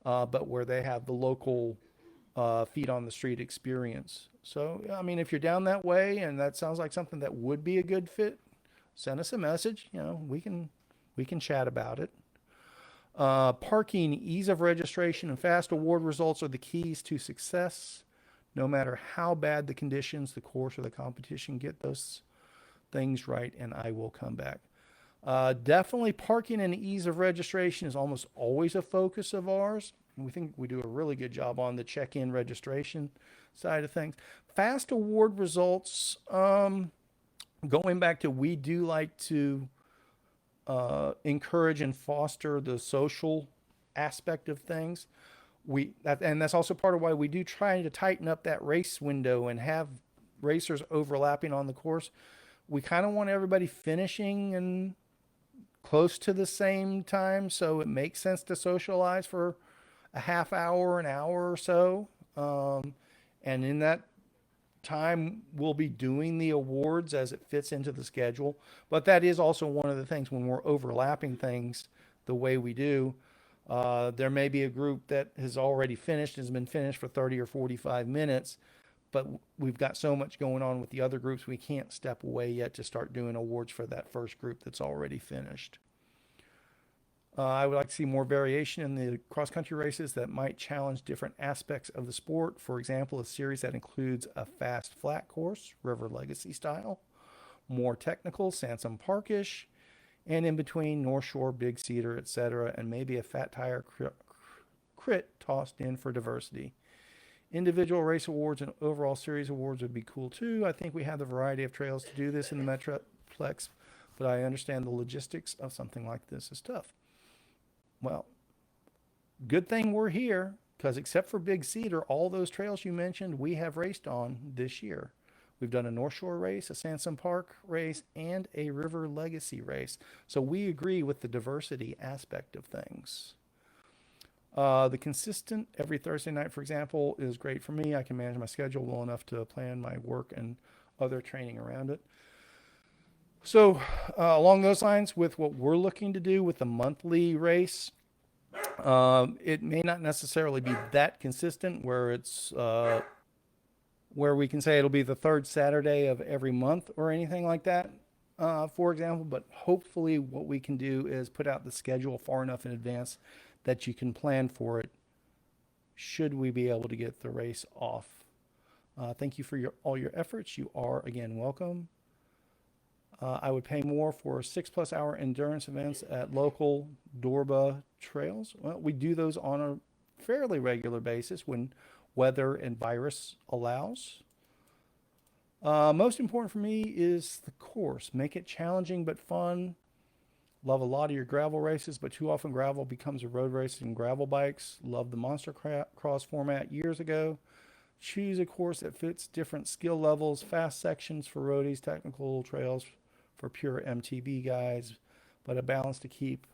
but where they have the local feet on the street experience. So, I mean, if you're down that way and that sounds like something that would be a good fit, send us a message. We can chat about it. Parking, ease of registration, and fast award results are the keys to success. No matter how bad the conditions, the course, or the competition, get those things right, and I will come back. Definitely parking and ease of registration is almost always a focus of ours. We think we do a really good job on the check-in registration side of things. Fast award results, going back to, we do like to encourage and foster the social aspect of things. And that's also part of why we do try to tighten up that race window and have racers overlapping on the course. We kind of want everybody finishing and close to the same time, so it makes sense to socialize for a half hour, an hour or so. And in that time, we'll be doing the awards as it fits into the schedule. But that is also one of the things when we're overlapping things the way we do. There may be a group that has already finished, has been finished for 30 or 45 minutes, but we've got so much going on with the other groups, we can't step away yet to start doing awards for that first group that's already finished. I would like to see more variation in the cross-country races that might challenge different aspects of the sport. For example, a series that includes a fast flat course, River Legacy style, more technical, Sansom Parkish, and in between, North Shore, Big Cedar, etc., and maybe a fat tire crit tossed in for diversity. Individual race awards and overall series awards would be cool too. I think we have the variety of trails to do this in the Metroplex, but I understand the logistics of something like this is tough. Well, good thing we're here, because except for Big Cedar, all those trails you mentioned we have raced on this year. We've done a North Shore race, a Sansom Park race, and a River Legacy race. So we agree with the diversity aspect of things. The consistent every Thursday night, for example, is great for me. I can manage my schedule well enough to plan my work and other training around it. So along those lines, with what we're looking to do with the monthly race, it may not necessarily be that consistent where it's where we can say it'll be the third Saturday of every month or anything like that, for example. But hopefully what we can do is put out the schedule far enough in advance that you can plan for it should we be able to get the race off. Thank you for all your efforts. You are again welcome. I would pay more for 6+ hour endurance events at local Dorba trails. Well, we do those on a fairly regular basis when weather and virus allows. Most important for me is the course. Make it challenging but fun. Love a lot of your gravel races, but too often gravel becomes a road race and gravel bikes. Love the monster cross format years ago. Choose a course that fits different skill levels, fast sections for roadies, technical trails for pure MTB guys, but a balance to keep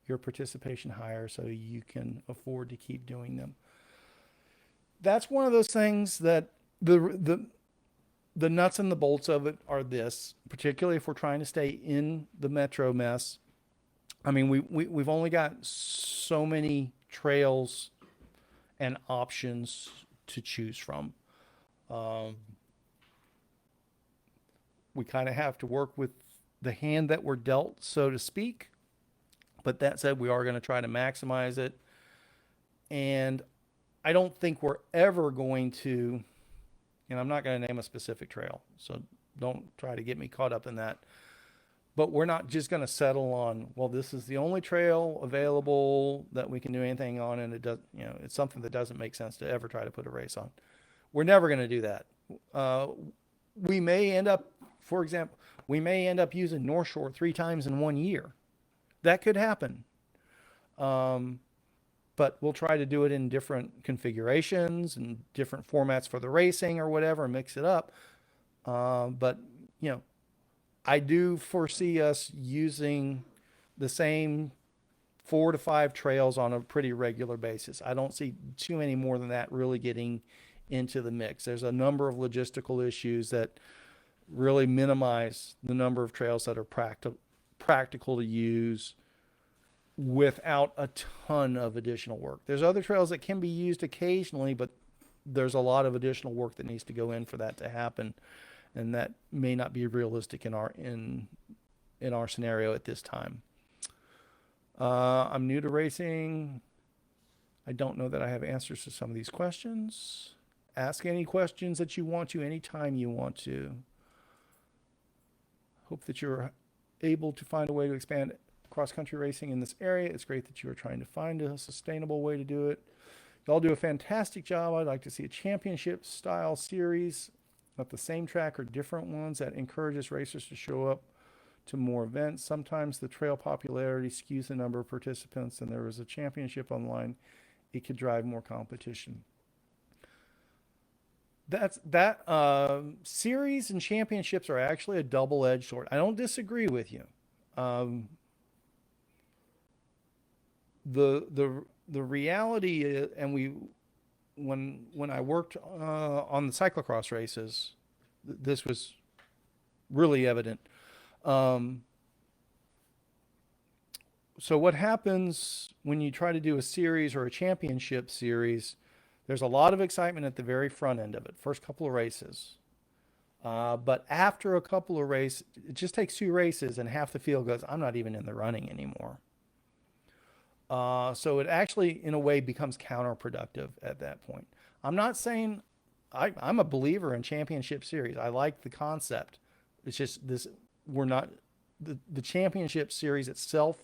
your participation higher so you can afford to keep doing them. That's one of those things that the nuts and the bolts of it are this, particularly if we're trying to stay in the metro mess. I mean, we've only got so many trails and options to choose from. We kind of have to work with the hand that we're dealt, so to speak. But that said, we are going to try to maximize it. And I don't think we're ever going to, and I'm not going to name a specific trail, so don't try to get me caught up in that. But we're not just going to settle on, well, this is the only trail available that we can do anything on, and it does, it's something that doesn't make sense to ever try to put a race on. We're never going to do that. We may end up, for example, using North Shore 3 times in 1 year. That could happen. But we'll try to do it in different configurations and different formats for the racing or whatever, and mix it up. But I do foresee us using the same 4 to 5 trails on a pretty regular basis. I don't see too many more than that really getting into the mix. There's a number of logistical issues that really minimize the number of trails that are practical to use without a ton of additional work. There's other trails that can be used occasionally, but there's a lot of additional work that needs to go in for that to happen. And that may not be realistic in our scenario at this time. I'm new to racing. I don't know that I have answers to some of these questions. Ask any questions that you want to anytime you want to. Hope that you're able to find a way to expand cross-country racing in this area. It's great that you are trying to find a sustainable way to do it. Y'all do a fantastic job. I'd like to see a championship-style series at the same track or different ones that encourages racers to show up to more events. Sometimes the trail popularity skews the number of participants, and there is a championship online. It could drive more competition. Series and championships are actually a double-edged sword. I don't disagree with you. The reality is, and when I worked on the cyclocross races, this was really evident. So what happens when you try to do a series or a championship series? There's a lot of excitement at the very front end of it, first couple of races. But after a couple of races, it just takes 2 races and half the field goes, I'm not even in the running anymore. So it actually, in a way, becomes counterproductive at that point. I'm not saying I'm a believer in championship series. I like the concept. It's just the championship series itself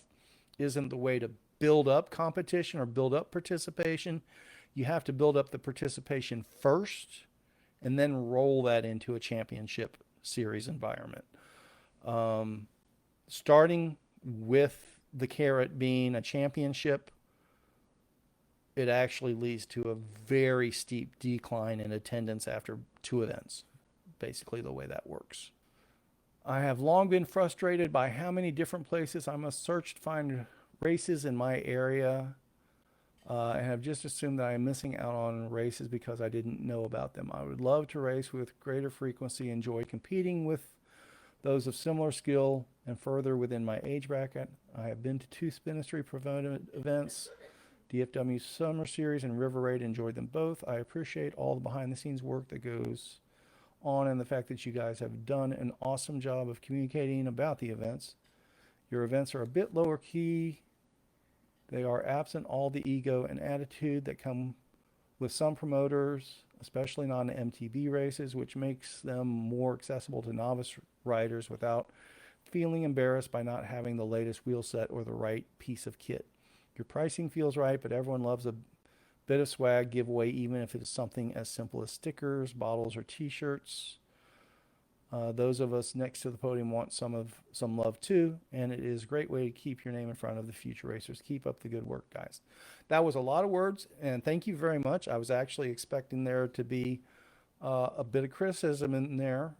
isn't the way to build up competition or build up participation. You have to build up the participation first and then roll that into a championship series environment. Starting with the carrot being a championship, it actually leads to a very steep decline in attendance after 2 events, basically the way that works. I have long been frustrated by how many different places I must search to find races in my area. I have just assumed that I am missing out on races because I didn't know about them. I would love to race with greater frequency, enjoy competing with those of similar skill and further within my age bracket. I have been to 2 Spinistry promoted events, DFW Summer Series and River Raid, enjoyed them both. I appreciate all the behind the scenes work that goes on and the fact that you guys have done an awesome job of communicating about the events. Your events are a bit lower key. They are absent all the ego and attitude that come with some promoters, especially non-MTB races, which makes them more accessible to novice riders without feeling embarrassed by not having the latest wheel set or the right piece of kit. Your pricing feels right, but everyone loves a bit of swag giveaway, even if it is something as simple as stickers, bottles, or T-shirts. Those of us next to the podium want some love too, and it is a great way to keep your name in front of the future racers. Keep up the good work, guys. That was a lot of words, and thank you very much. I was actually expecting there to be a bit of criticism in there.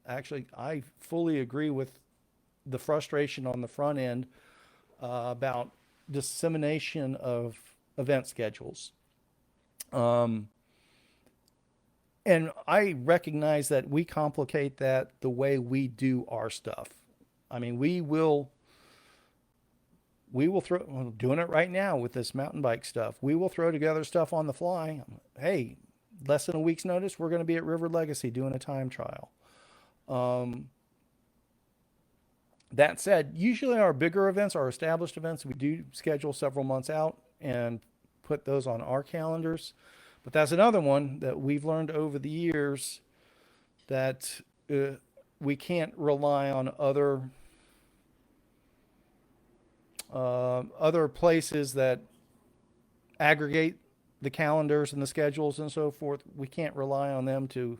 Actually, I fully agree with the frustration on the front end about dissemination of event schedules. And I recognize that we complicate that the way we do our stuff. I mean, we will throw, well, doing it right now with this mountain bike stuff. We will throw together stuff on the fly. Hey, less than a week's notice, we're going to be at River Legacy doing a time trial. That said, usually our bigger events, our established events, we do schedule several months out and put those on our calendars. But that's another one that we've learned over the years that we can't rely on other places that aggregate the calendars and the schedules and so forth. We can't rely on them to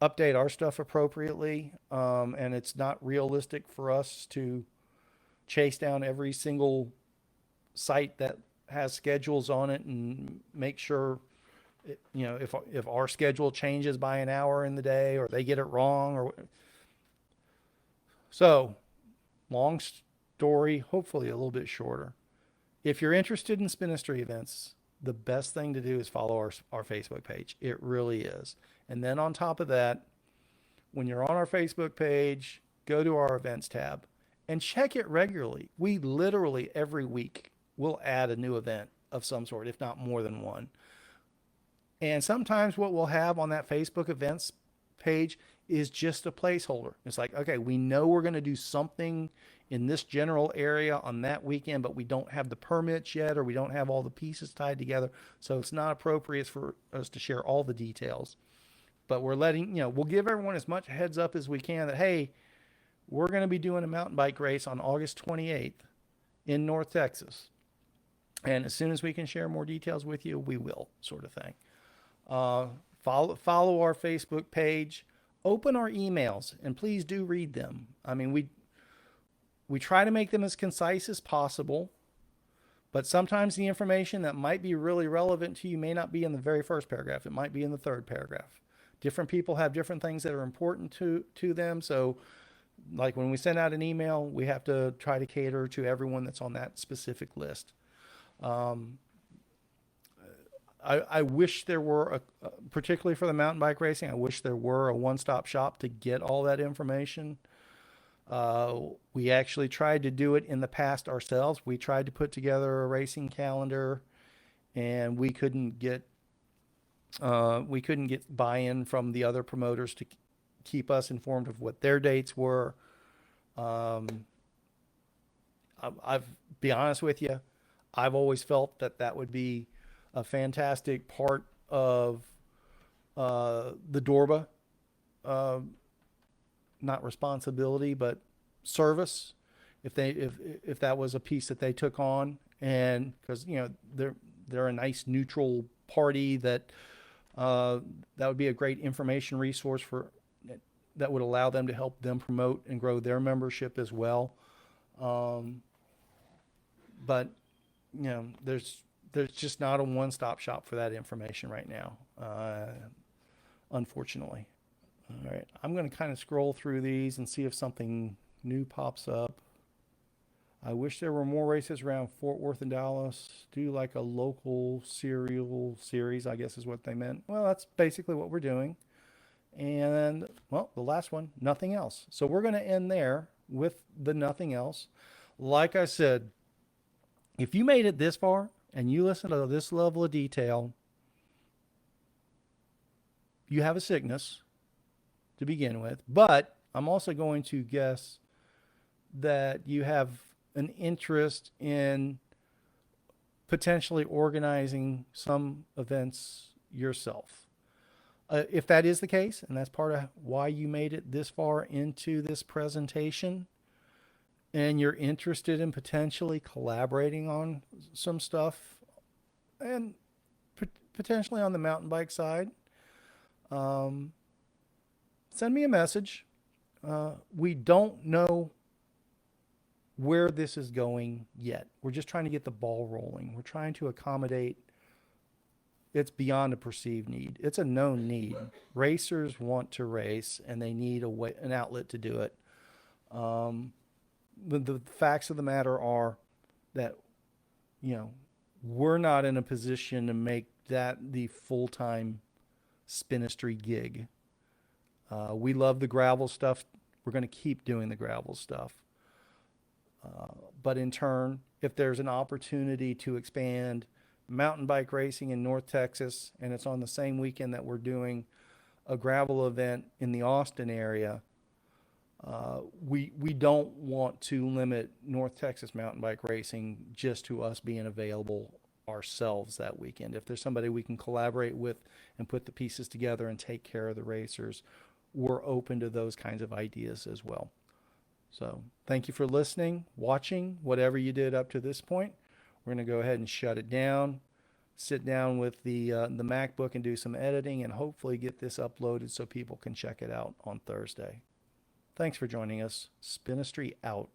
update our stuff appropriately, and it's not realistic for us to chase down every single site that has schedules on it and make sure, if our schedule changes by an hour in the day or they get it wrong or so. Long story, hopefully a little bit shorter. If you're interested in Spinistry events, the best thing to do is follow our Facebook page. It really is. And then on top of that, when you're on our Facebook page, go to our events tab and check it regularly. We literally every week will add a new event of some sort, if not more than one. And sometimes what we'll have on that Facebook events page is just a placeholder. It's like, okay, we know we're going to do something in this general area on that weekend, but we don't have the permits yet, or we don't have all the pieces tied together. So it's not appropriate for us to share all the details. But we're we'll give everyone as much heads up as we can that, hey, we're going to be doing a mountain bike race on August 28th in North Texas. And as soon as we can share more details with you, we will, sort of thing. Follow our Facebook page. Open our emails, and please do read them. I mean, we try to make them as concise as possible, but sometimes the information that might be really relevant to you may not be in the very first paragraph. It might be in the third paragraph. Different people have different things that are important to them. So like when we send out an email, we have to try to cater to everyone that's on that specific list. I wish there were, particularly for the mountain bike racing, I wish there were a one-stop shop to get all that information. We actually tried to do it in the past ourselves. We tried to put together a racing calendar, and we couldn't get buy-in from the other promoters to keep us informed of what their dates were. I've be honest with you, I've always felt that would be a fantastic part of the Dorba, not responsibility, but service. If that was a piece that they took on, and because they're a nice neutral party that would be a great information resource that would allow them to help them promote and grow their membership as well. But there's just not a one-stop shop for that information right now, unfortunately. All right, I'm going to kind of scroll through these and see if something new pops up. I wish there were more races around Fort Worth and Dallas. Do like a local serial series, I guess is what they meant. Well, that's basically what we're doing. And, well, the last one, nothing else. So we're going to end there with the nothing else. Like I said, if you made it this far and you listen to this level of detail, you have a sickness to begin with. But I'm also going to guess that you have an interest in potentially organizing some events yourself. If that is the case, and that's part of why you made it this far into this presentation, and you're interested in potentially collaborating on some stuff and potentially on the mountain bike side, um, send me a message. We don't know where this is going yet. We're just trying to get the ball rolling. We're trying to accommodate. It's beyond a perceived need. It's a known need. Racers want to race, and they need an outlet to do it. The facts of the matter are that, you know, we're not in a position to make that the full-time Spinistry gig. We love the gravel stuff. We're going to keep doing the gravel stuff. But in turn, if there's an opportunity to expand mountain bike racing in North Texas, and it's on the same weekend that we're doing a gravel event in the Austin area, we don't want to limit North Texas mountain bike racing just to us being available ourselves that weekend. If there's somebody we can collaborate with and put the pieces together and take care of the racers, we're open to those kinds of ideas as well. So thank you for listening, watching, whatever you did up to this point. We're going to go ahead and shut it down, sit down with the MacBook and do some editing, and hopefully get this uploaded so people can check it out on Thursday. Thanks for joining us. Spinistry out.